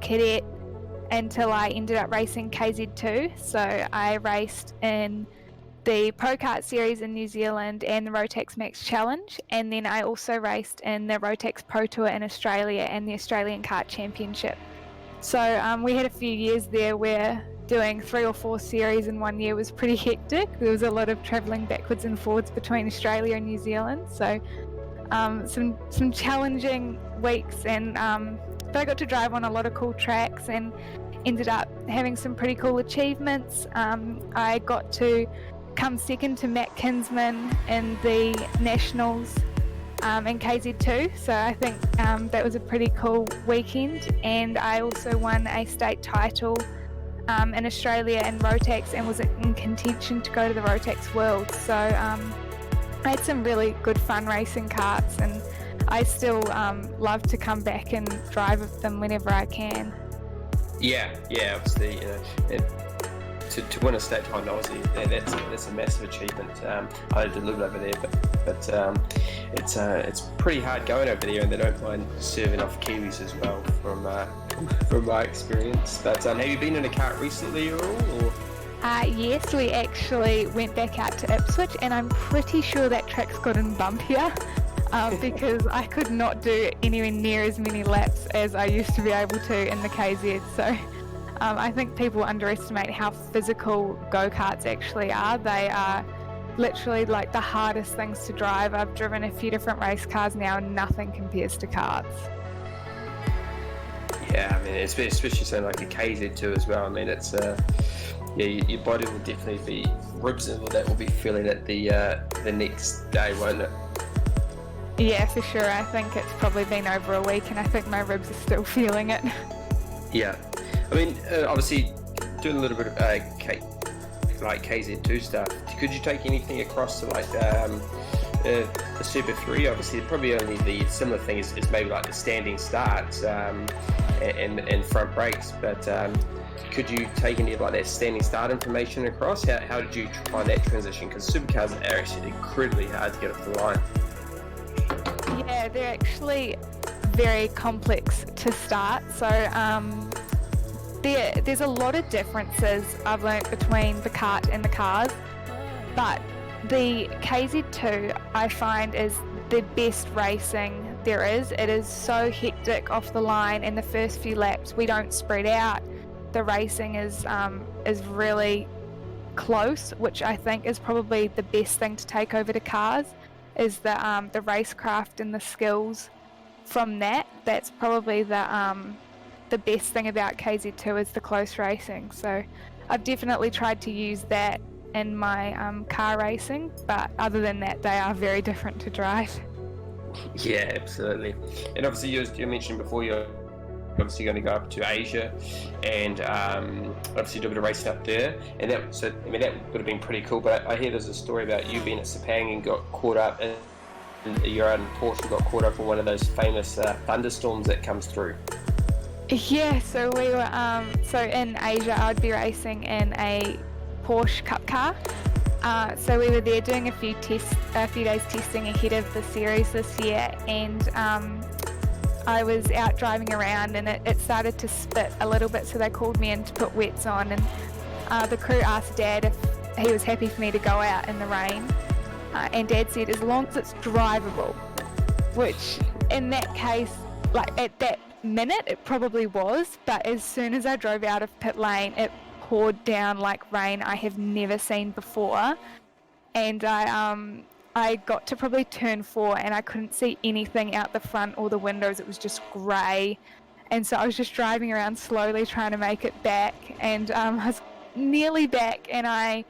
cadet until I ended up racing KZ2. So I raced in the Pro Kart Series in New Zealand and the Rotax Max Challenge, and then I also raced in the Rotax Pro Tour in Australia and the Australian Kart Championship. So we had a few years there where doing 3 or 4 series in one year was pretty hectic. There was a lot of travelling backwards and forwards between Australia and New Zealand, so some challenging weeks, but I got to drive on a lot of cool tracks and ended up having some pretty cool achievements. I got to come second to Matt Kinsman in the Nationals in KZ2, so I think that was a pretty cool weekend. And I also won a state title in Australia in Rotax and was in contention to go to the Rotax World. So I had some really good fun racing karts, and I still love to come back and drive them whenever I can. Yeah, obviously, to win a state title, obviously, that's a massive achievement. I did a little over there, but it's pretty hard going over there, and they don't mind serving off Kiwis as well, from my experience. But have you been in a kart recently at all? Or? Yes, we actually went back out to Ipswich, and I'm pretty sure that track's gotten bumpier because I could not do anywhere near as many laps as I used to be able to in the KZ. So I think people underestimate how physical go-karts actually are. They are literally like the hardest things to drive. I've driven a few different race cars now, and nothing compares to karts. Yeah, I mean, especially something like the KZ2 as well. I mean, it's your body will definitely be, ribs and all that will be feeling it the next day, won't it? Yeah, for sure. I think it's probably been over a week, and I think my ribs are still feeling it. Yeah, I mean, obviously doing a little bit of like KZ2 stuff. Could you take anything across to like the Super 3? Obviously, probably only the similar thing is maybe like the standing starts and front brakes, but could you take any of like that standing start information across? How did you find that transition? Because supercars are actually incredibly hard to get off the line. Yeah, they're actually very complex to start. So there's a lot of differences I've learnt between the kart and the cars, but the KZ2 I find is the best racing there is. It is so hectic off the line, and the first few laps we don't spread out. The racing is really close, which I think is probably the best thing to take over to cars, is the racecraft and the skills from that. That's probably the best thing about KZ2 is the close racing. So I've definitely tried to use that in my car racing, but other than that, they are very different to drive. Yeah, absolutely. And obviously, you mentioned before you're obviously going to go up to Asia and obviously do a bit of racing up there, and that would have been pretty cool. But I hear there's a story about you being at Sepang and got caught up in your own Porsche, got caught up in one of those famous thunderstorms that comes through. Yeah, so we were so in Asia I'd be racing in a Porsche Cup car. So we were there doing a few days testing ahead of the series this year, and I was out driving around, and it started to spit a little bit, so they called me in to put wets on, and the crew asked Dad if he was happy for me to go out in the rain, and Dad said as long as it's drivable, which in that case, like at that minute it probably was, but as soon as I drove out of pit lane it poured down like rain I have never seen before, and I got to probably turn 4 and I couldn't see anything out the front or the windows. It was just grey, and so I was just driving around slowly trying to make it back, and I was nearly back, and I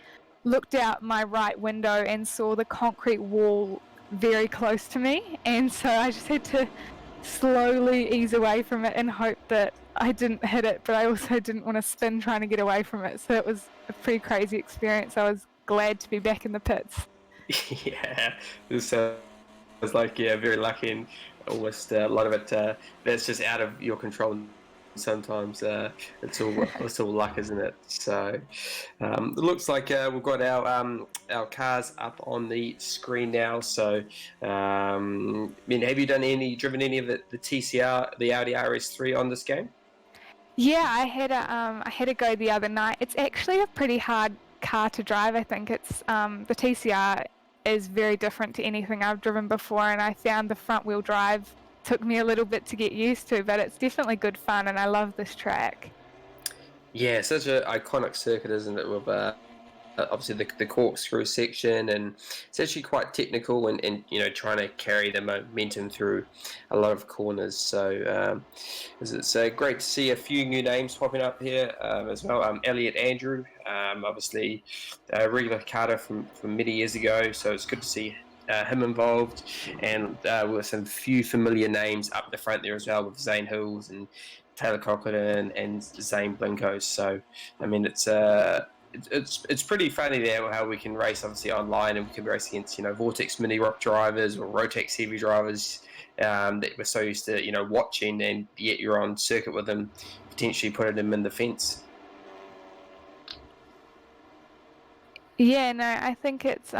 looked out my right window and saw the concrete wall very close to me, and so I just had to slowly ease away from it and hope that I didn't hit it, but I also didn't want to spin trying to get away from it. So it was a pretty crazy experience. I was glad to be back in the pits. Yeah, it was like, very lucky, and almost a lot of it that's just out of your control. Sometimes it's all luck, isn't it? So it looks like we've got our cars up on the screen now. So I mean, have you driven any of the TCR, the Audi RS3 on this game? Yeah, I had a go the other night. It's actually a pretty hard car to drive. I think it's the TCR is very different to anything I've driven before, and I found the front wheel drive took me a little bit to get used to, but it's definitely good fun, and I love this track. Yeah, such an iconic circuit, isn't it? With obviously the corkscrew section, and it's actually quite technical, and trying to carry the momentum through a lot of corners. So it's great to see a few new names popping up here as well. Elliot Andrew, obviously a regular Carter from many years ago, so it's good to see him involved, and with some few familiar names up the front there as well, with Zane Hills and Taylor Cochran and Zane Blinko. So I mean, it's pretty funny there how we can race obviously online, and we can race against Vortex Mini Rock drivers or Rotex heavy drivers that we're so used to watching, and yet you're on circuit with them, potentially putting them in the fence. Yeah, no, I think it's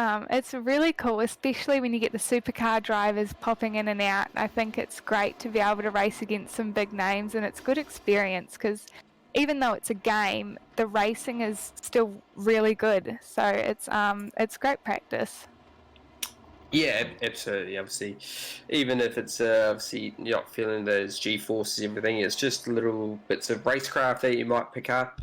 really cool, especially when you get the supercar drivers popping in and out. I think it's great to be able to race against some big names, and it's good experience because even though it's a game, the racing is still really good. So it's great practice. Yeah, absolutely. Obviously, even if it's obviously you're not feeling those G forces, everything, it's just little bits of racecraft that you might pick up.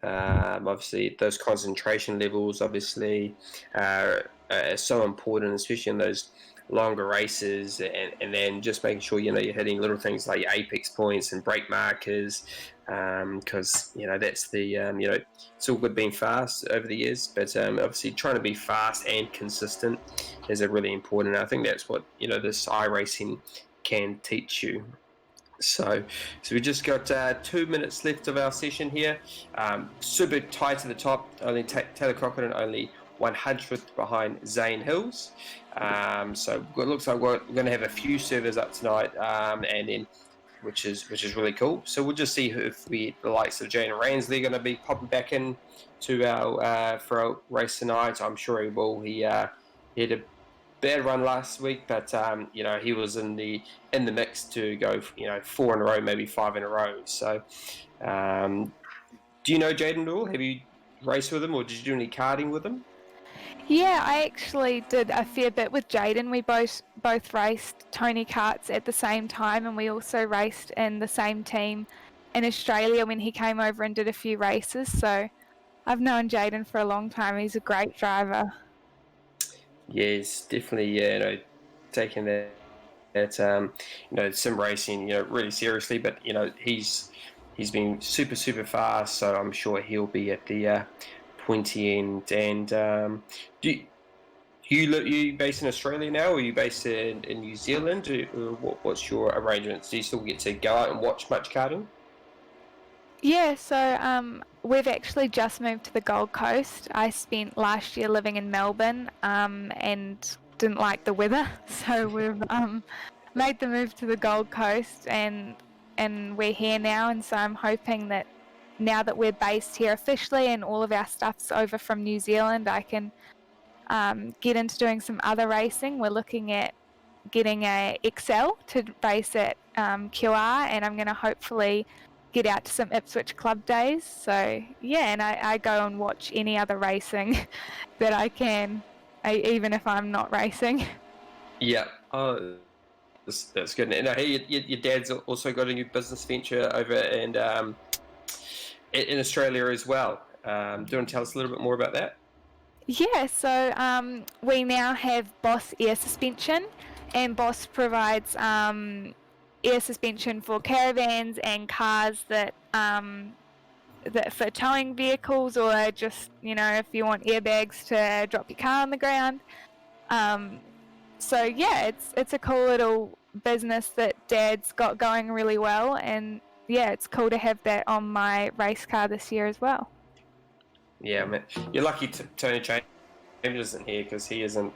Obviously, those concentration levels, obviously, are so important, especially in those longer races, and then just making sure you're hitting little things like your apex points and brake markers, because that's the it's all good being fast over the years, but obviously trying to be fast and consistent is a really important. I think that's what this iRacing can teach you. So we just got 2 minutes left of our session here. Super tight to the top. Only Taylor Cochran only 100th behind Zane Hills. So it looks like we're going to have a few servers up tonight, and then which is really cool. So we'll just see if the likes of Jane Ransley are going to be popping back in to our for our race tonight. I'm sure he will. He had a bad run last week, but he was in the mix to go 4 in a row, maybe 5 in a row. So do you know Jaden at all? Have you raced with him, or did you do any karting with him? Yeah, I actually did a fair bit with Jaden. We both raced Tony Karts at the same time, and we also raced in the same team in Australia when he came over and did a few races. So I've known Jaden for a long time. He's a great driver. Yes, definitely. Yeah, taking that sim racing really seriously, but he's been super super fast, so I'm sure he'll be at the pointy end. And do you based in Australia now, or are you based in New Zealand? What's your arrangements? Do you still get to go out and watch much karting? Yeah, so we've actually just moved to the Gold Coast. I spent last year living in Melbourne and didn't like the weather, so we've made the move to the Gold Coast, and we're here now. And so I'm hoping that now that we're based here officially and all of our stuff's over from New Zealand, I can get into doing some other racing. We're looking at getting a XL to race at QR, and I'm going to hopefully get out to some Ipswich Club days. So yeah, and I go and watch any other racing that I can, even if I'm not racing. Yeah. Oh, that's good. And I hear your dad's also got a new business venture over in Australia as well. Do you want to tell us a little bit more about that? Yeah, so we now have Boss Air Suspension, and Boss provides air suspension for caravans and cars that for towing vehicles, or just if you want airbags to drop your car on the ground. Um, so yeah, it's a cool little business that Dad's got going really well, and yeah, it's cool to have that on my race car this year as well. Yeah, man. You're lucky Tony Chambers isn't here, because he isn't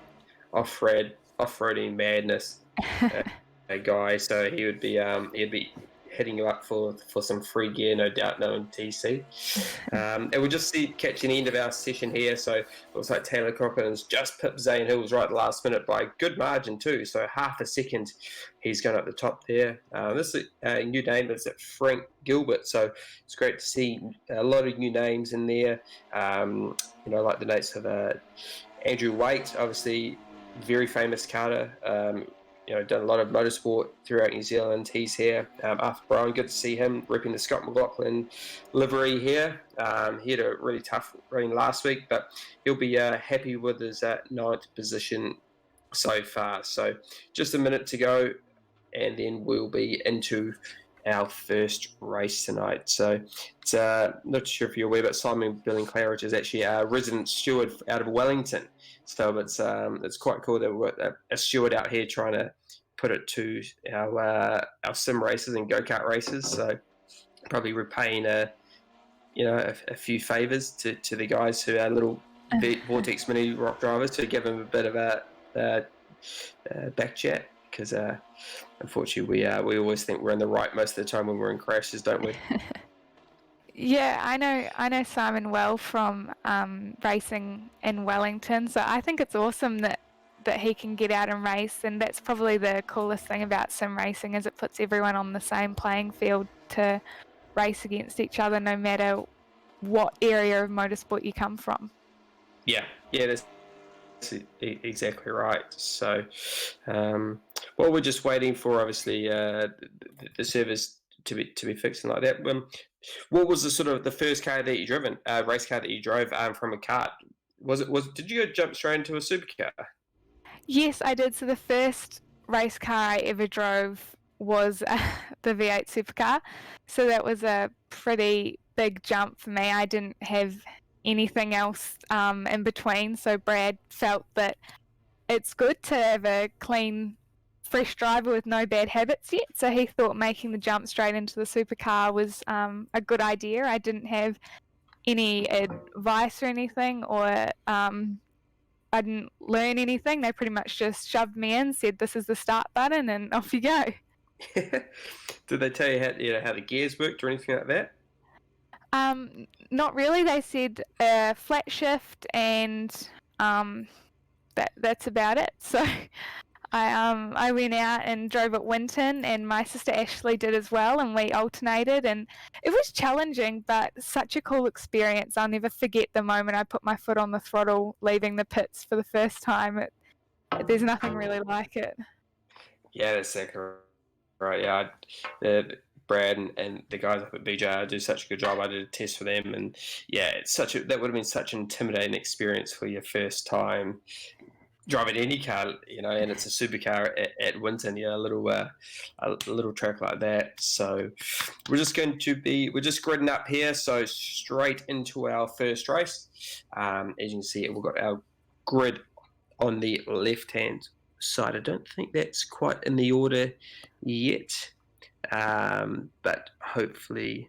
off-roading madness guy. So he'd be hitting you up for some free gear, no doubt, knowing TC. And we'll just catching the end of our session here. So looks like Taylor Cochran's just pipped Zane Hills right at the last minute by a good margin too. So half a second, he's going up the top there. This is a new name, is it Frank Gilbert? So it's great to see a lot of new names in there. Like the notes of Andrew Waite, obviously very famous karter. Done a lot of motorsport throughout New Zealand. He's here. Arthur Brown, good to see him repping the Scott McLaughlin livery here. He had a really tough running last week, but he'll be happy with his ninth position so far. So just a minute to go, and then we'll be into our first race tonight. So it's not sure if you're aware, but Simon Billing-Claridge is actually a resident steward out of Wellington. So it's quite cool that we've got a steward out here trying to put it to our sim races and go-kart races. So probably repaying a few favours to the guys who are little Vortex Mini rock drivers to give them a bit of a back chat, because unfortunately we always think we're in the right most of the time when we're in crashes, don't we? Yeah, I know Simon well from racing in Wellington, so I think it's awesome that he can get out and race, and that's probably the coolest thing about sim racing, is it puts everyone on the same playing field to race against each other, no matter what area of motorsport you come from. Yeah, that's exactly right. So, we're just waiting for obviously the servers to be fixed and like that. What was the first car that you driven? Race car that you drove from a kart? Did you jump straight into a supercar? Yes, I did. So the first race car I ever drove was the V8 supercar. So that was a pretty big jump for me. I didn't have anything else in between. So Brad felt that it's good to have a clean, fresh driver with no bad habits yet. So he thought making the jump straight into the supercar was a good idea. I didn't have any advice or anything, or I didn't learn anything. They pretty much just shoved me in, said this is the start button, and off you go. Did they tell you how the gears worked or anything like that? Not really. They said flat shift, and that's about it. So I went out and drove at Winton, and my sister Ashley did as well, and we alternated, and it was challenging, but such a cool experience. I'll never forget the moment I put my foot on the throttle leaving the pits for the first time. There's nothing really like it. Yeah, that's exactly right. Yeah, Brad and the guys up at BJR do such a good job. I did a test for them, and yeah, that would have been such an intimidating experience for your first time driving any car, and it's a supercar at Winton, a little track like that. So we're just gridding up here, so straight into our first race. As you can see, we've got our grid on the left-hand side. I don't think that's quite in the order yet, but hopefully.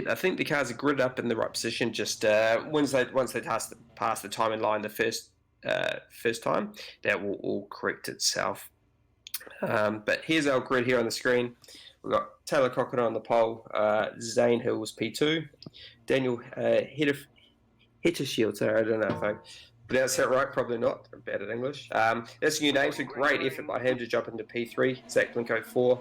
I think the cars are gridded up in the right position. Just once they pass the timing line the first time, that will all correct itself. But here's our grid here on the screen. We've got Taylor Cochran on the pole, Zane Hills P2, Daniel Hittershield. Sorry, I don't know if I pronounced that right. Probably not. I'm bad at English. That's a new name. So great effort by him to jump into P3. Zach Blinko 4,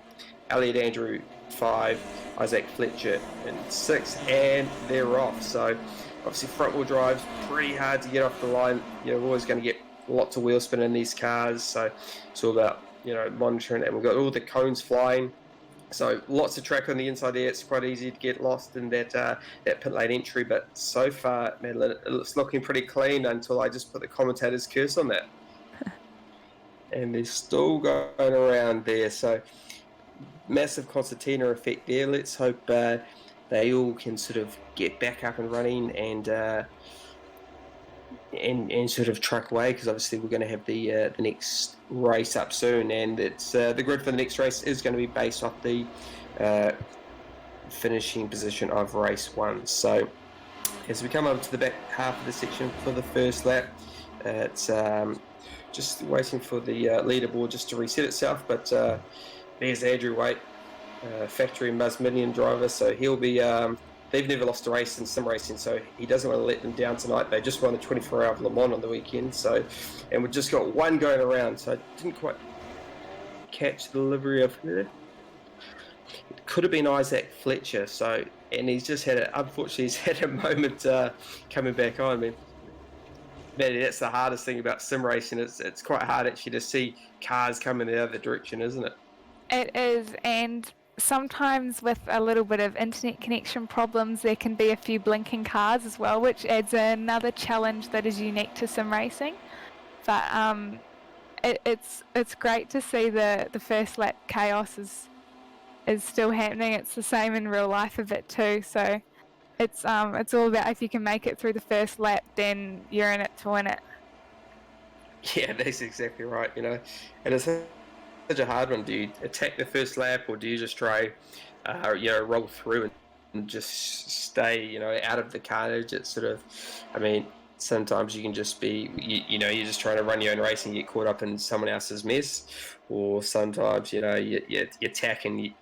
Elliot Andrew 5, Isaac Fletcher in 6, and they're off. So obviously front wheel drive's pretty hard to get off the line. We're always going to get lots of wheel spin in these cars. So it's all about monitoring, and we've got all the cones flying. So lots of track on the inside there. It's quite easy to get lost in that pit lane entry, but so far, man, it's looking pretty clean until I just put the commentator's curse on that. And they're still going around there. So massive concertina effect there. Let's hope they all can sort of get back up and running and sort of truck away, because obviously we're going to have the next race up soon, and it's the grid for the next race is going to be based off the finishing position of race 1. So as we come over to the back half of the section for the first lap, it's just waiting for the leaderboard just to reset itself. But there's Andrew Waite, factory Musminian driver, so he'll be. They've never lost a race in sim racing, so he doesn't want to let them down tonight. They just won the 24-hour of Le Mans on the weekend, so, and we've just got one going around, so I didn't quite catch the livery of her. It could have been Isaac Fletcher, so, and he's just had unfortunately, he's had a moment coming back on. I mean, that's the hardest thing about sim racing. It's quite hard actually to see cars coming the other direction, isn't it? It is, and sometimes with a little bit of internet connection problems, there can be a few blinking cars as well, which adds another challenge that is unique to sim racing. But it's great to see the first lap chaos is still happening. It's the same in real life a bit too. So it's all about if you can make it through the first lap, then you're in it to win it. Yeah, that's exactly right. You know, and it's such a hard one. Do you attack the first lap, or do you just try, roll through and just stay, out of the carnage? It's sort of, I mean, sometimes you can just be, you're just trying to run your own race and get caught up in someone else's mess, or sometimes, you attack and you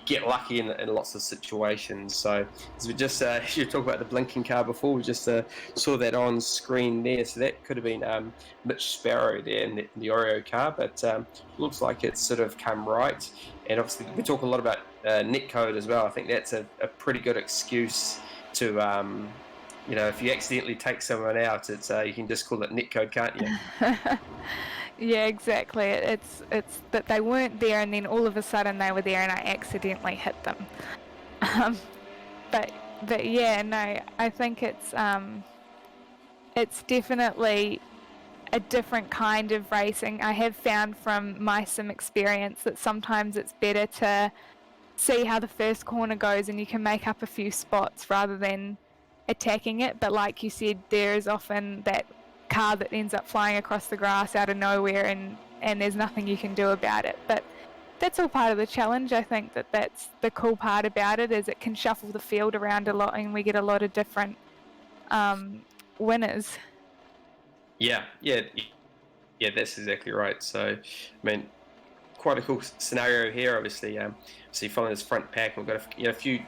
get lucky in lots of situations. So as we just, you talk about the blinking car before, we just saw that on screen there. So that could have been Mitch Sparrow there in the Oreo car, but looks like it's sort of come right. And obviously we talk a lot about netcode as well. I think that's a pretty good excuse to, if you accidentally take someone out, it's you can just call it netcode, can't you? Yeah, exactly. It's that they weren't there, and then all of a sudden they were there, and I accidentally hit them. But yeah, no, I think it's definitely a different kind of racing. I have found from my sim experience that sometimes it's better to see how the first corner goes, and you can make up a few spots rather than attacking it. But like you said, there is often that car that ends up flying across the grass out of nowhere, and there's nothing you can do about it. But that's all part of the challenge. I think that's the cool part about it, is it can shuffle the field around a lot, and we get a lot of different winners. Yeah, that's exactly right. So, I mean, quite a cool scenario here. Obviously, so you following this front pack. We've got a few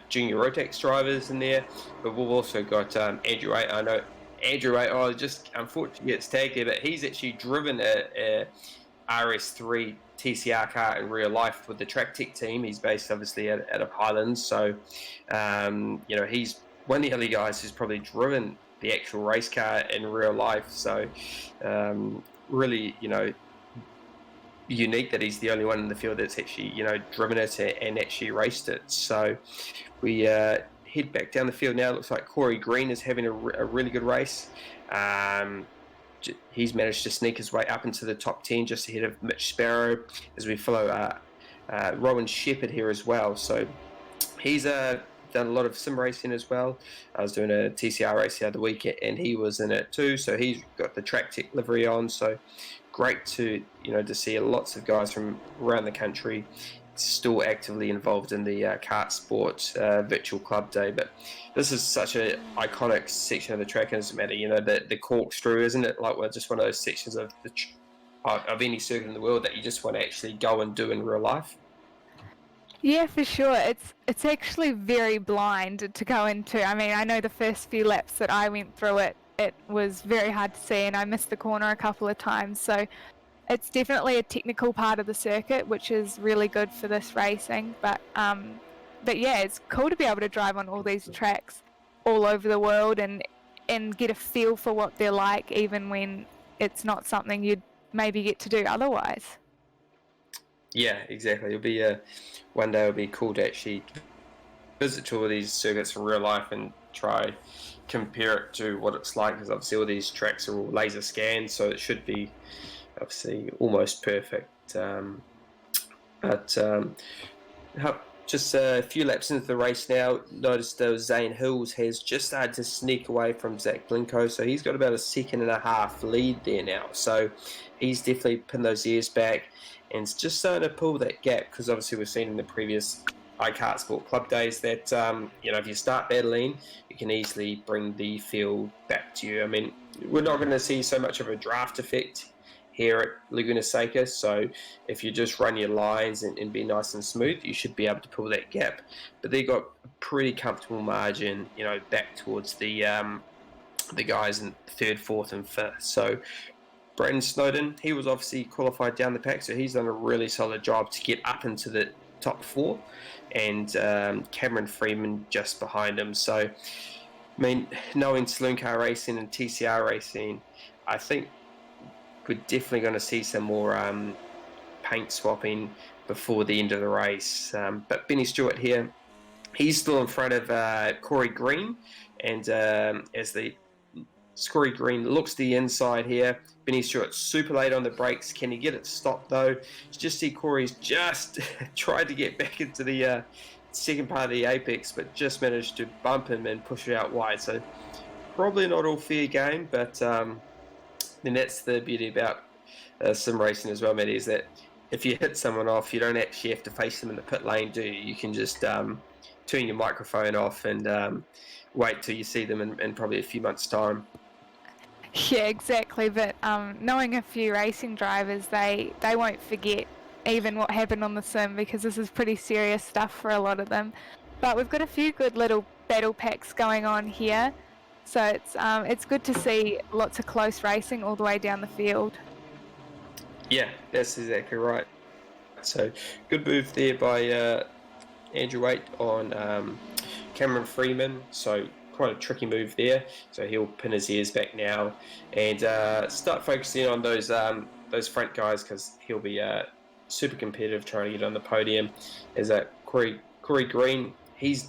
junior Rotax drivers in there, but we've also got Andrew Waite. I know Andrew Waite, just unfortunately gets tagged there, but he's actually driven a RS3 TCR car in real life with the Track Tech team. He's based obviously out of Highlands, so he's one of the only guys who's probably driven the actual race car in real life. So really, unique that he's the only one in the field that's actually driven it and actually raced it. So we head back down the field now. It looks like Corey Green is having a really good race. He's managed to sneak his way up into the top 10 just ahead of Mitch Sparrow, as we follow Rowan Shepherd here as well. So he's done a lot of sim racing as well. I was doing a TCR race the other week and he was in it too, so he's got the Track Tech livery on. So great to see lots of guys from around the country still actively involved in the KartSport virtual club day. But this is such an iconic section of the track, and it doesn't matter, the corkscrew, isn't it? Like, just one of those sections of any circuit in the world that you just want to actually go and do in real life. Yeah, for sure. It's actually very blind to go into. I mean, I know the first few laps that I went through it was very hard to see, and I missed the corner a couple of times. So it's definitely a technical part of the circuit, which is really good for this racing. But yeah, it's cool to be able to drive on all these tracks all over the world and get a feel for what they're like, even when it's not something you'd maybe get to do otherwise. Yeah, exactly. It'll be one day it'll be cool to actually visit two of these circuits in real life and try compare it to what it's like, because obviously all these tracks are all laser scanned, so it should be obviously almost perfect. Just a few laps into the race now, noticed that Zane Hills has just started to sneak away from Zach Blinko, so he's got about a 1.5 seconds lead there now. So he's definitely pinned those ears back and it's just starting to pull that gap, because obviously we've seen in the previous KartSport Club days that if you start battling, you can easily bring the field back to you. I mean, we're not going to see so much of a draft effect here at Laguna Seca, so if you just run your lines and be nice and smooth, you should be able to pull that gap. But they got a pretty comfortable margin, back towards the guys in third, fourth, and fifth. So Braden Snowden, he was obviously qualified down the pack, so he's done a really solid job to get up into the top four, and Cameron Freeman just behind him. So, I mean, knowing Saloon Car Racing and TCR Racing, I think we're definitely going to see some more paint swapping before the end of the race. But Benny Stewart here, he's still in front of Corey Green, and as the Corey Green looks to the inside here, Benny Stewart super late on the brakes. Can he get it stopped though? Just see Corey's just tried to get back into the second part of the apex, but just managed to bump him and push it out wide. So probably not all fair game, but then that's the beauty about sim racing as well, Matty, is that if you hit someone off, you don't actually have to face them in the pit lane, do you? You can just turn your microphone off and wait till you see them in probably a few months' time. Yeah, exactly. But knowing a few racing drivers, they won't forget even what happened on the sim, because this is pretty serious stuff for a lot of them. But we've got a few good little battle packs going on here, so it's good to see lots of close racing all the way down the field. Yeah, that's exactly right. So good move there by Andrew Waite on Cameron Freeman. So quite a tricky move there. So he'll pin his ears back now and start focusing on those front guys, because he'll be super competitive trying to get on the podium. Is that Corey Green?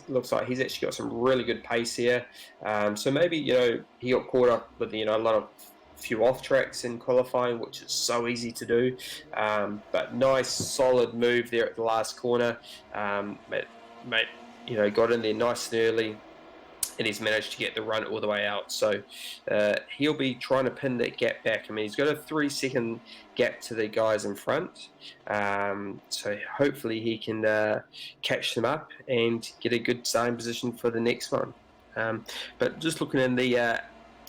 Looks like he's actually got some really good pace here. So maybe he got caught up with a few off tracks in qualifying, which is so easy to do. But nice solid move there at the last corner. Mate, got in there nice and early, and he's managed to get the run all the way out. So he'll be trying to pin that gap back. I mean, he's got a 3-second gap to the guys in front. So hopefully he can catch them up and get a good starting position for the next one. But just looking in the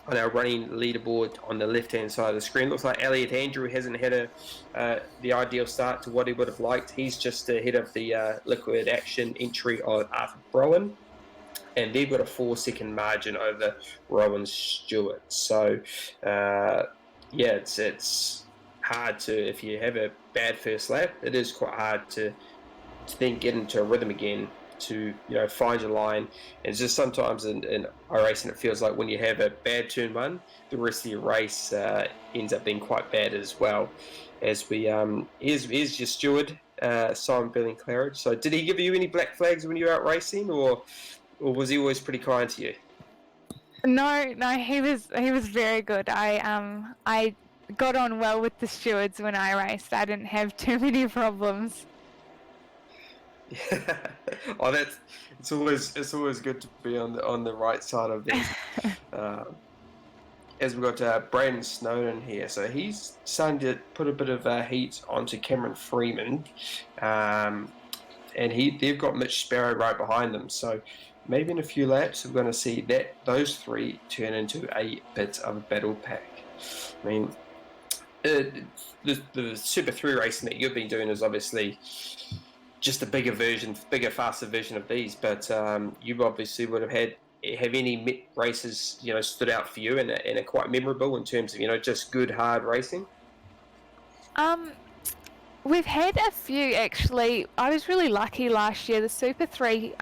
on our running leaderboard on the left-hand side of the screen, looks like Elliot Andrew hasn't had the ideal start to what he would have liked. He's just ahead of the liquid action entry of Arthur Browan, and they've got a 4-second margin over Rowan Stewart. So, it's hard to, if you have a bad first lap, it is quite hard to then get into a rhythm again, to find your line. And it's just sometimes in iRacing it feels like when you have a bad turn one, the rest of your race ends up being quite bad as well. As we here's your steward, Simon Billing-Claridge. So did he give you any black flags when you were out racing, or was he always pretty kind to you? No, he was very good. I got on well with the stewards when I raced. I didn't have too many problems. Yeah. Oh, it's always good to be on the right side of this. As we've got Braden Snowden here, so he's starting to put a bit of heat onto Cameron Freeman, and they've got Mitch Sparrow right behind them. So maybe in a few laps we're going to see those three turn into a bit of a battle pack. I mean, the Super 3 racing that you've been doing is obviously just a bigger, faster version of these, but you obviously would have any races stood out for you and are quite memorable in terms of just good hard racing? We've had a few actually. I was really lucky last year. The Super 3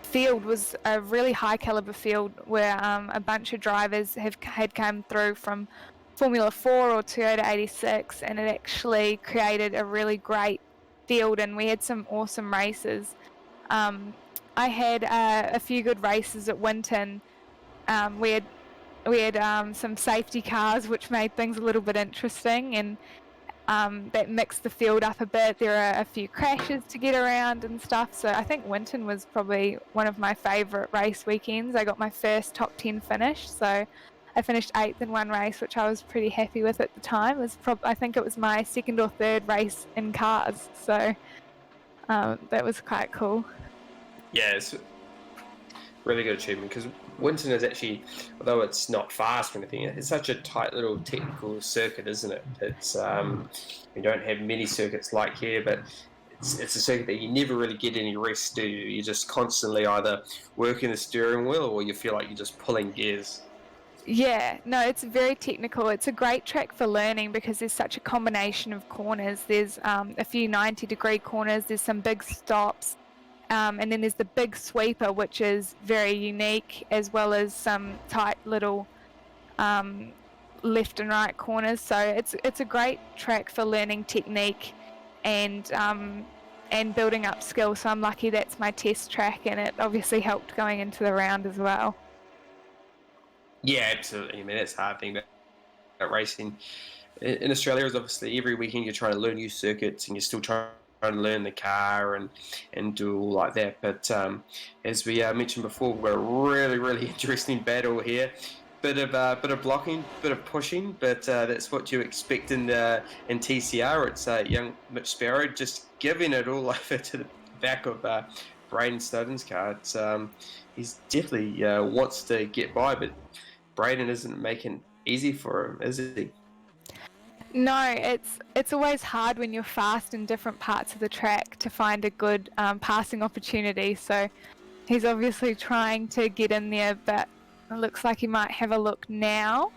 field was a really high caliber field where a bunch of drivers had come through from Formula 4 or Toyota 86, and it actually created a really great field, and we had some awesome races. I had a few good races at Winton. We had some safety cars, which made things a little bit interesting, and that mixed the field up a bit. There are a few crashes to get around and stuff, so I think Winton was probably one of my favourite race weekends. I got my first top 10 finish, so I finished 8th in one race, which I was pretty happy with at the time. I think it was my second or third race in cars, so That was quite cool. Yeah, it's really good achievement because Winton is actually, although it's not fast or anything, it's such a tight little technical circuit, isn't it? It's we don't have many circuits like here, but it's a circuit that you never really get any rest, do you? You're just constantly either working the steering wheel or you feel like you're just pulling gears. Yeah, no, it's very technical. It's a great track for learning because there's such a combination of corners. There's a few 90-degree corners, there's some big stops, and then there's the big sweeper, which is very unique, as well as some tight little left and right corners. So it's a great track for learning technique and building up skill. So I'm lucky that's my test track, and it obviously helped going into the round as well. Yeah, absolutely. I mean, that's the hard thing about racing in Australia is obviously every weekend you're trying to learn new circuits and you're still trying to learn the car and do all like that. But as we mentioned before, we've got a really interesting battle here. Bit of blocking, bit of pushing, but that's what you expect in TCR. It's young Mitch Sparrow just giving it all over to the back of Braden Snowden's car. He's definitely wants to get by, but Braden isn't making easy for him, is he? No, it's always hard when you're fast in different parts of the track to find a good passing opportunity. So he's obviously trying to get in there, but it looks like he might have a look now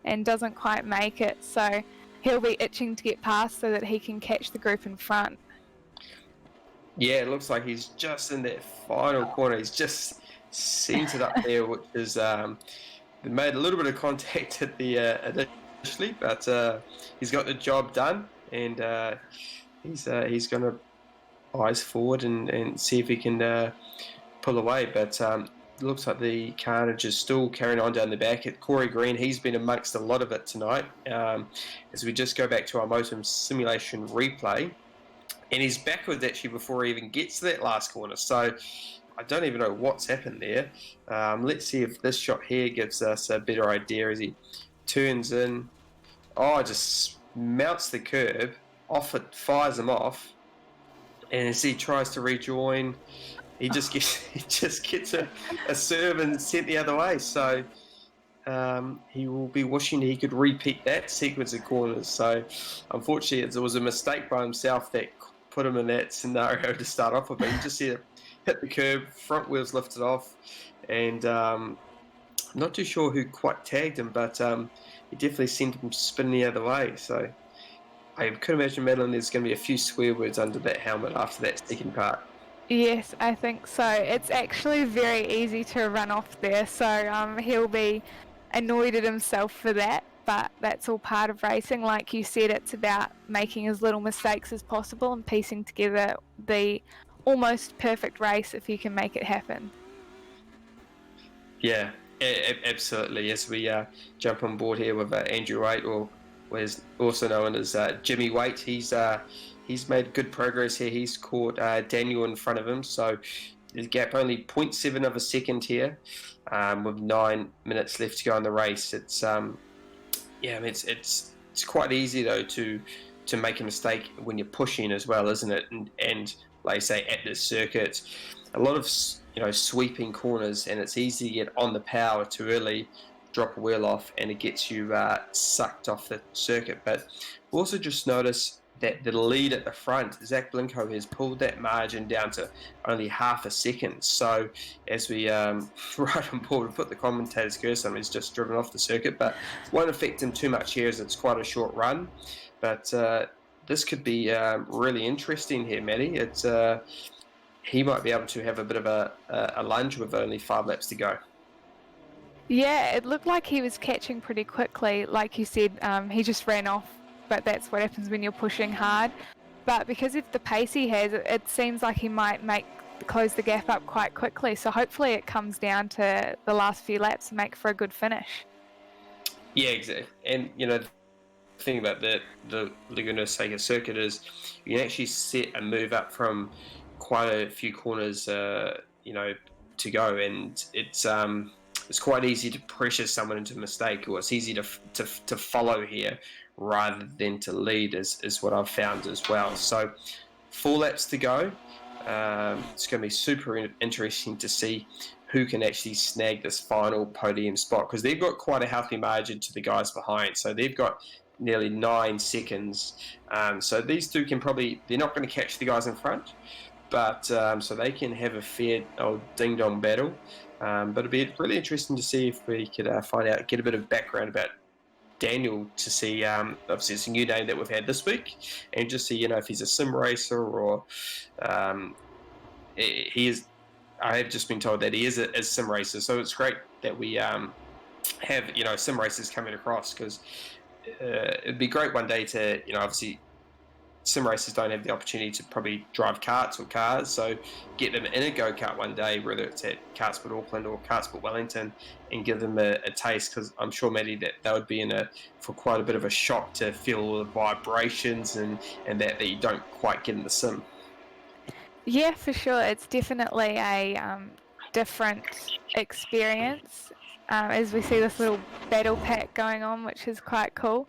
and doesn't quite make it. So he'll be itching to get past so that he can catch the group in front. Yeah, it looks like he's just in that final corner. He's just centered up there, which is made a little bit of contact at the initially, but he's got the job done, and he's going to eyes forward and see if he can pull away. But it looks like the carnage is still carrying on down the back. At Corey Green, he's been amongst a lot of it tonight. As we just go back to our Motum simulation replay, and he's backwards actually before he even gets to that last corner. So I don't even know what's happened there. Let's see if this shot here gives us a better idea as he turns in. Oh, just mounts the curb, off it, fires him off, and as he tries to rejoin, he just gets a serve and sent the other way. So he will be wishing he could repeat that sequence of corners. So unfortunately, it was a mistake by himself that put him in that scenario to start off with. But you just see it hit the curb, front wheels lifted off, and I'm not too sure who quite tagged him, but he definitely sent him spinning the other way. So I could imagine, Madeline, there's going to be a few swear words under that helmet after that second part. Yes, I think so. It's actually very easy to run off there, so he'll be annoyed at himself for that, but that's all part of racing. Like you said, it's about making as little mistakes as possible and piecing together the almost perfect race if you can make it happen. Yeah, absolutely. As we jump on board here with Andrew Waite, or was also known as Jimmy Waite, he's made good progress here. He's caught Daniel in front of him, so the gap only 0.7 of a second here, with 9 minutes left to go in the race. It's I mean, it's quite easy though to make a mistake when you're pushing as well, isn't it? And like I say, at this circuit, a lot of sweeping corners, and it's easy to get on the power too early, drop a wheel off, and it gets you sucked off the circuit. But we'll also just notice that the lead at the front, Zach Blinko, has pulled that margin down to only half a second. So as we right on board, we put the commentator's curse on him, he's just driven off the circuit, but it won't affect him too much here as it's quite a short run. But this could be really interesting here, Maddie. It's he might be able to have a bit of a lunge with only 5 laps to go. Yeah, it looked like he was catching pretty quickly. Like you said, he just ran off, but that's what happens when you're pushing hard. But because of the pace he has, it seems like he might close the gap up quite quickly. So hopefully it comes down to the last few laps and make for a good finish. Yeah, exactly. And the thing about the Laguna Seca circuit is you can actually set a move up from quite a few corners, to go, and it's quite easy to pressure someone into a mistake, or it's easy to follow here rather than to lead, is what I've found as well. So 4 laps to go. It's going to be super interesting to see who can actually snag this final podium spot, because they've got quite a healthy margin to the guys behind. So they've got nearly 9 seconds. So these two can they're not going to catch the guys in front, but so they can have a fair old ding-dong battle. But it'd be really interesting to see if we could get a bit of background about Daniel, to see, obviously it's a new name that we've had this week, and just see, if he's a sim racer or he is. I have just been told that he is a sim racer, so it's great that we have sim racers coming across, because it'd be great one day to obviously sim racers don't have the opportunity to probably drive karts or cars, so get them in a go-kart one day, whether it's at KartSport Auckland or KartSport Wellington, and give them a taste, because I'm sure, Maddie, that they would be for quite a bit of a shock to feel all the vibrations and that you don't quite get in the sim. Yeah, for sure. It's definitely a different experience, as we see this little battle pack going on, which is quite cool.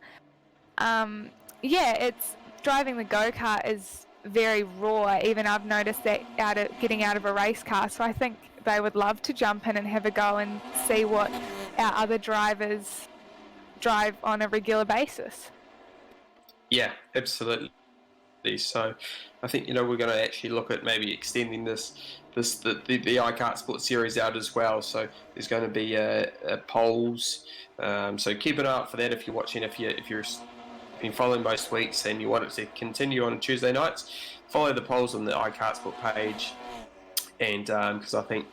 Yeah, it's driving the go-kart is very raw. Even I've noticed that getting out of a race car. So I think they would love to jump in and have a go and see what our other drivers drive on a regular basis. Yeah, absolutely. So I think we're going to actually look at maybe extending the KartSport series out as well. So there's going to be polls. So keep an eye out for that if you're watching. If you've been following most weeks and you want it to continue on Tuesday nights, follow the polls on the iKartSport page. And because I think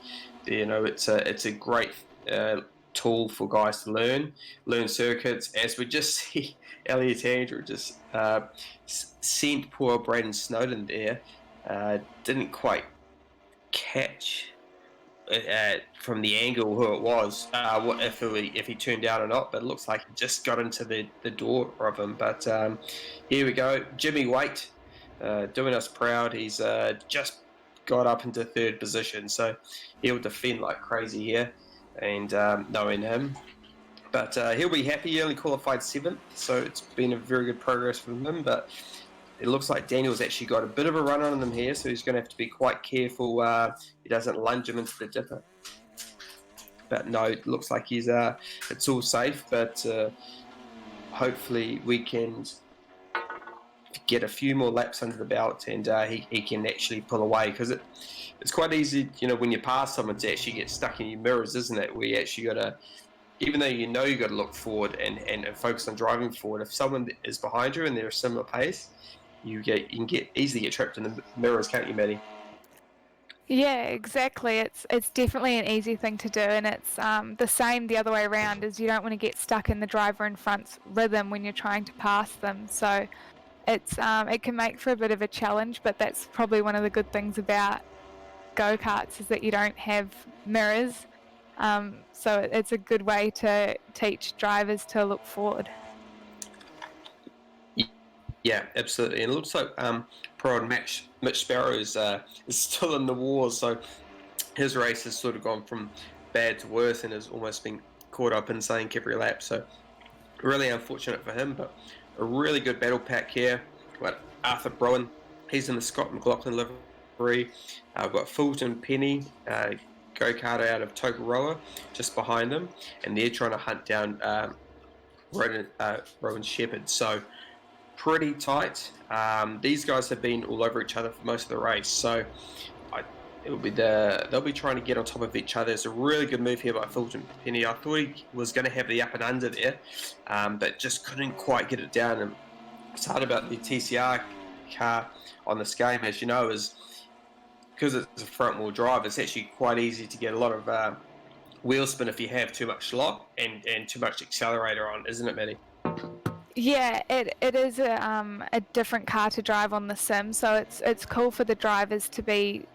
it's a great tool for guys to learn circuits, as we just see Elliot Andrew just sent poor Braden Snowden there. Didn't quite catch from the angle who it was, if he turned out or not, but it looks like he just got into the door of him. But here we go, Jimmy Waite doing us proud. He's just got up into 3rd position, so he'll defend like crazy here, and knowing him. But he'll be happy. He only qualified 7th, so it's been a very good progress from him. But it looks like Daniel's actually got a bit of a run on him here, so he's going to have to be quite careful he doesn't lunge him into the dipper. But no, it looks like it's all safe, but hopefully we can get a few more laps under the belt, and he can actually pull away, because it's quite easy, when you pass someone, to actually get stuck in your mirrors, isn't it? We actually got to, even though you got to look forward and focus on driving forward, if someone is behind you and they're a similar pace, you can easily get trapped in the mirrors, can't you, Maddie? Yeah, exactly. It's definitely an easy thing to do, and it's the same the other way around. Is you don't want to get stuck in the driver in front's rhythm when you're trying to pass them. So it can make for a bit of a challenge, but that's probably one of the good things about go-karts, is that you don't have mirrors. So it's a good way to teach drivers to look forward. Yeah, absolutely. And it looks like pro and Mitch Sparrow is still in the war, so his race has sort of gone from bad to worse and has almost been caught up in sync every lap. So really unfortunate for him, but a really good battle pack here. We've got Arthur Browen, he's in the Scott McLaughlin livery. We've got Fulton Penny, go-karter out of Tokoroa, just behind them, and they're trying to hunt down Rowan Shepherd. So pretty tight. These guys have been all over each other for most of the race, so they'll be trying to get on top of each other. It's a really good move here by Fulton Penny. I thought he was going to have the up and under there, but just couldn't quite get it down. And what's hard about the TCR car on this game, as you know, is because it's a front wheel drive, it's actually quite easy to get a lot of wheel spin if you have too much lock and too much accelerator on, isn't it, Maddie? Yeah, it is a different car to drive on the sim, so it's cool for the drivers to be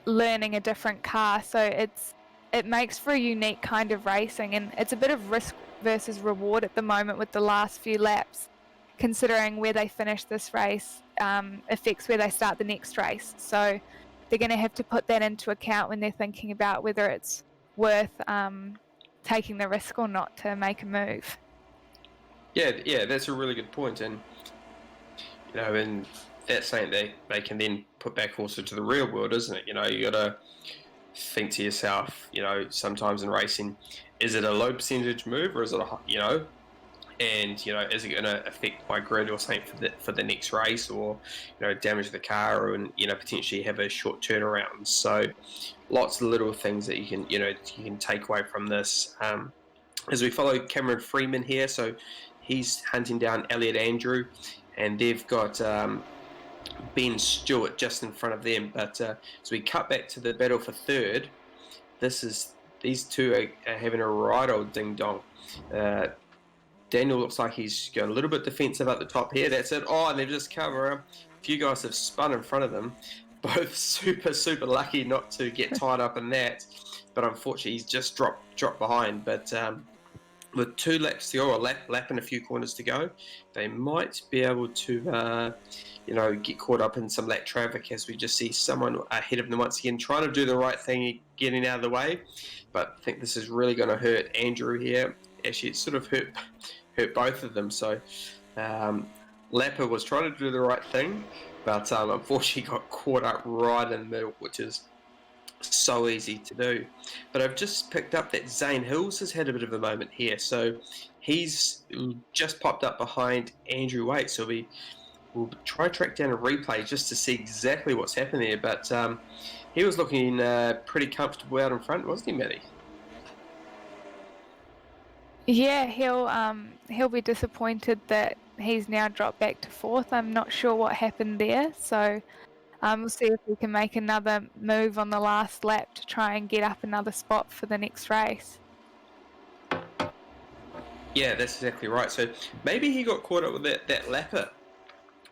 learning a different car. So it makes for a unique kind of racing, and it's a bit of risk versus reward at the moment with the last few laps, considering where they finish this race affects where they start the next race. So they're going to have to put that into account when they're thinking about whether it's worth taking the risk or not to make a move. Yeah, that's a really good point. And and that's something they can then put back also to the real world, isn't it? You know, you got to think to yourself, you know, sometimes in racing, is it a low percentage move or is it a, you know, and you know, is it going to affect my grid or something for the next race, or you know, damage the car, or and you know, potentially have a short turnaround. So lots of little things that you can take away from this. As we follow Cameron Freeman here, so he's hunting down Elliot Andrew, and they've got Ben Stewart just in front of them. But as we cut back to the battle for third, these two are having a right old ding dong. Uh, Daniel looks like he's going a little bit defensive at the top here. That's it. Oh, and they've just covered him. A few guys have spun in front of them. Both super lucky not to get tied up in that. But unfortunately, he's just dropped behind. But with 2 laps to go, or lap and a few corners to go, they might be able to, get caught up in some lap traffic, as we just see someone ahead of them once again trying to do the right thing, getting out of the way. But I think this is really going to hurt Andrew here. Actually, it sort of hurt both of them. So Lapper was trying to do the right thing, but unfortunately got caught up right in the middle, which is so easy to do. But I've just picked up that Zane Hills has had a bit of a moment here. So he's just popped up behind Andrew Waite. So we'll try track down a replay just to see exactly what's happened there. But he was looking pretty comfortable out in front, wasn't he, Maddie? Yeah, he'll be disappointed that he's now dropped back to 4th. I'm not sure what happened there, so we'll see if we can make another move on the last lap to try and get up another spot for the next race. Yeah, that's exactly right. So maybe he got caught up with that lapper,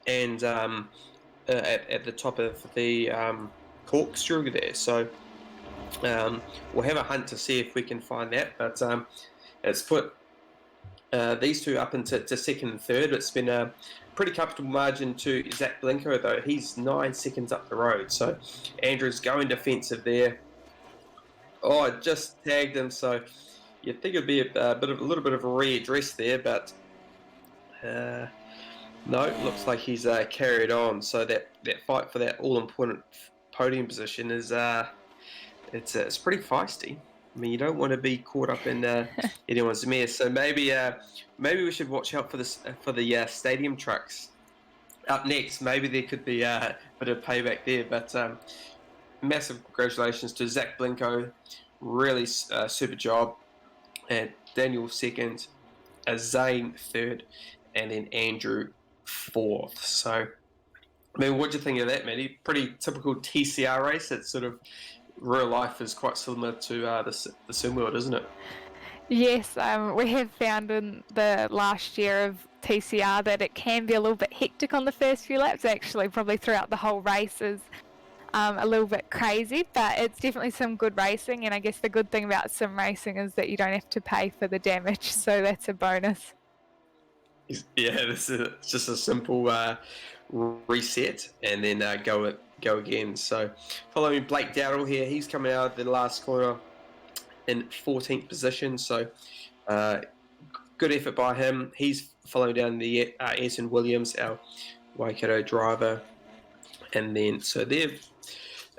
and at the top of the corkscrew there. So we'll have a hunt to see if we can find that. But it's put these two up into second and third. It's been a pretty comfortable margin to Zach Blinko, though. He's 9 seconds up the road. So Andrew's going defensive there. Oh, it just tagged him. So you'd think it'd be a little bit of a readdress there, but no, it looks like he's carried on. So that fight for that all-important podium position is it's pretty feisty. I mean, you don't want to be caught up in anyone's mess. So maybe we should watch out for the stadium trucks up next. Maybe there could be a bit of payback there. But massive congratulations to Zach Blinko. Really super job. And Daniel second, Zane third, and then Andrew fourth. So, I mean, what do you think of that, Matty? Pretty typical TCR race. It's sort of real life is quite similar to the sim world, isn't it? Yes, we have found in the last year of TCR that it can be a little bit hectic on the first few laps. Actually, probably throughout the whole race is a little bit crazy, but it's definitely some good racing. And I guess the good thing about sim racing is that you don't have to pay for the damage, so that's a bonus. Yeah, this is just a simple reset and then go again. So following Blake Dowdle here, he's coming out of the last corner in 14th position. So good effort by him. He's following down the Ayrton Williams, our Waikato driver. And then, so they're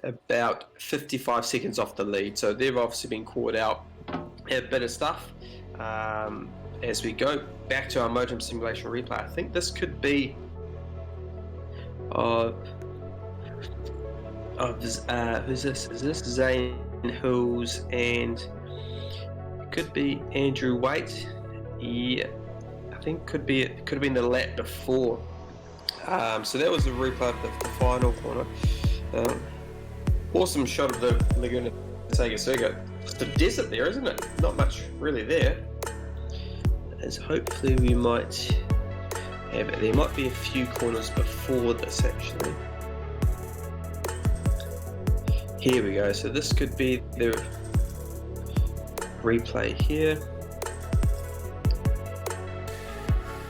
about 55 seconds off the lead. So they've obviously been caught out a bit of stuff. As we go back to our Motum Simulation replay, I think this could be who's this? Is this Zane Hills, and it could be Andrew Waite? Yeah, I think could have been the lap before. So that was the replay of the final corner. Awesome shot of the Laguna Seca circuit. It's the desert there, isn't it? Not much really there. As hopefully we might have it. There might be a few corners before this actually. Here we go. So this could be the replay here.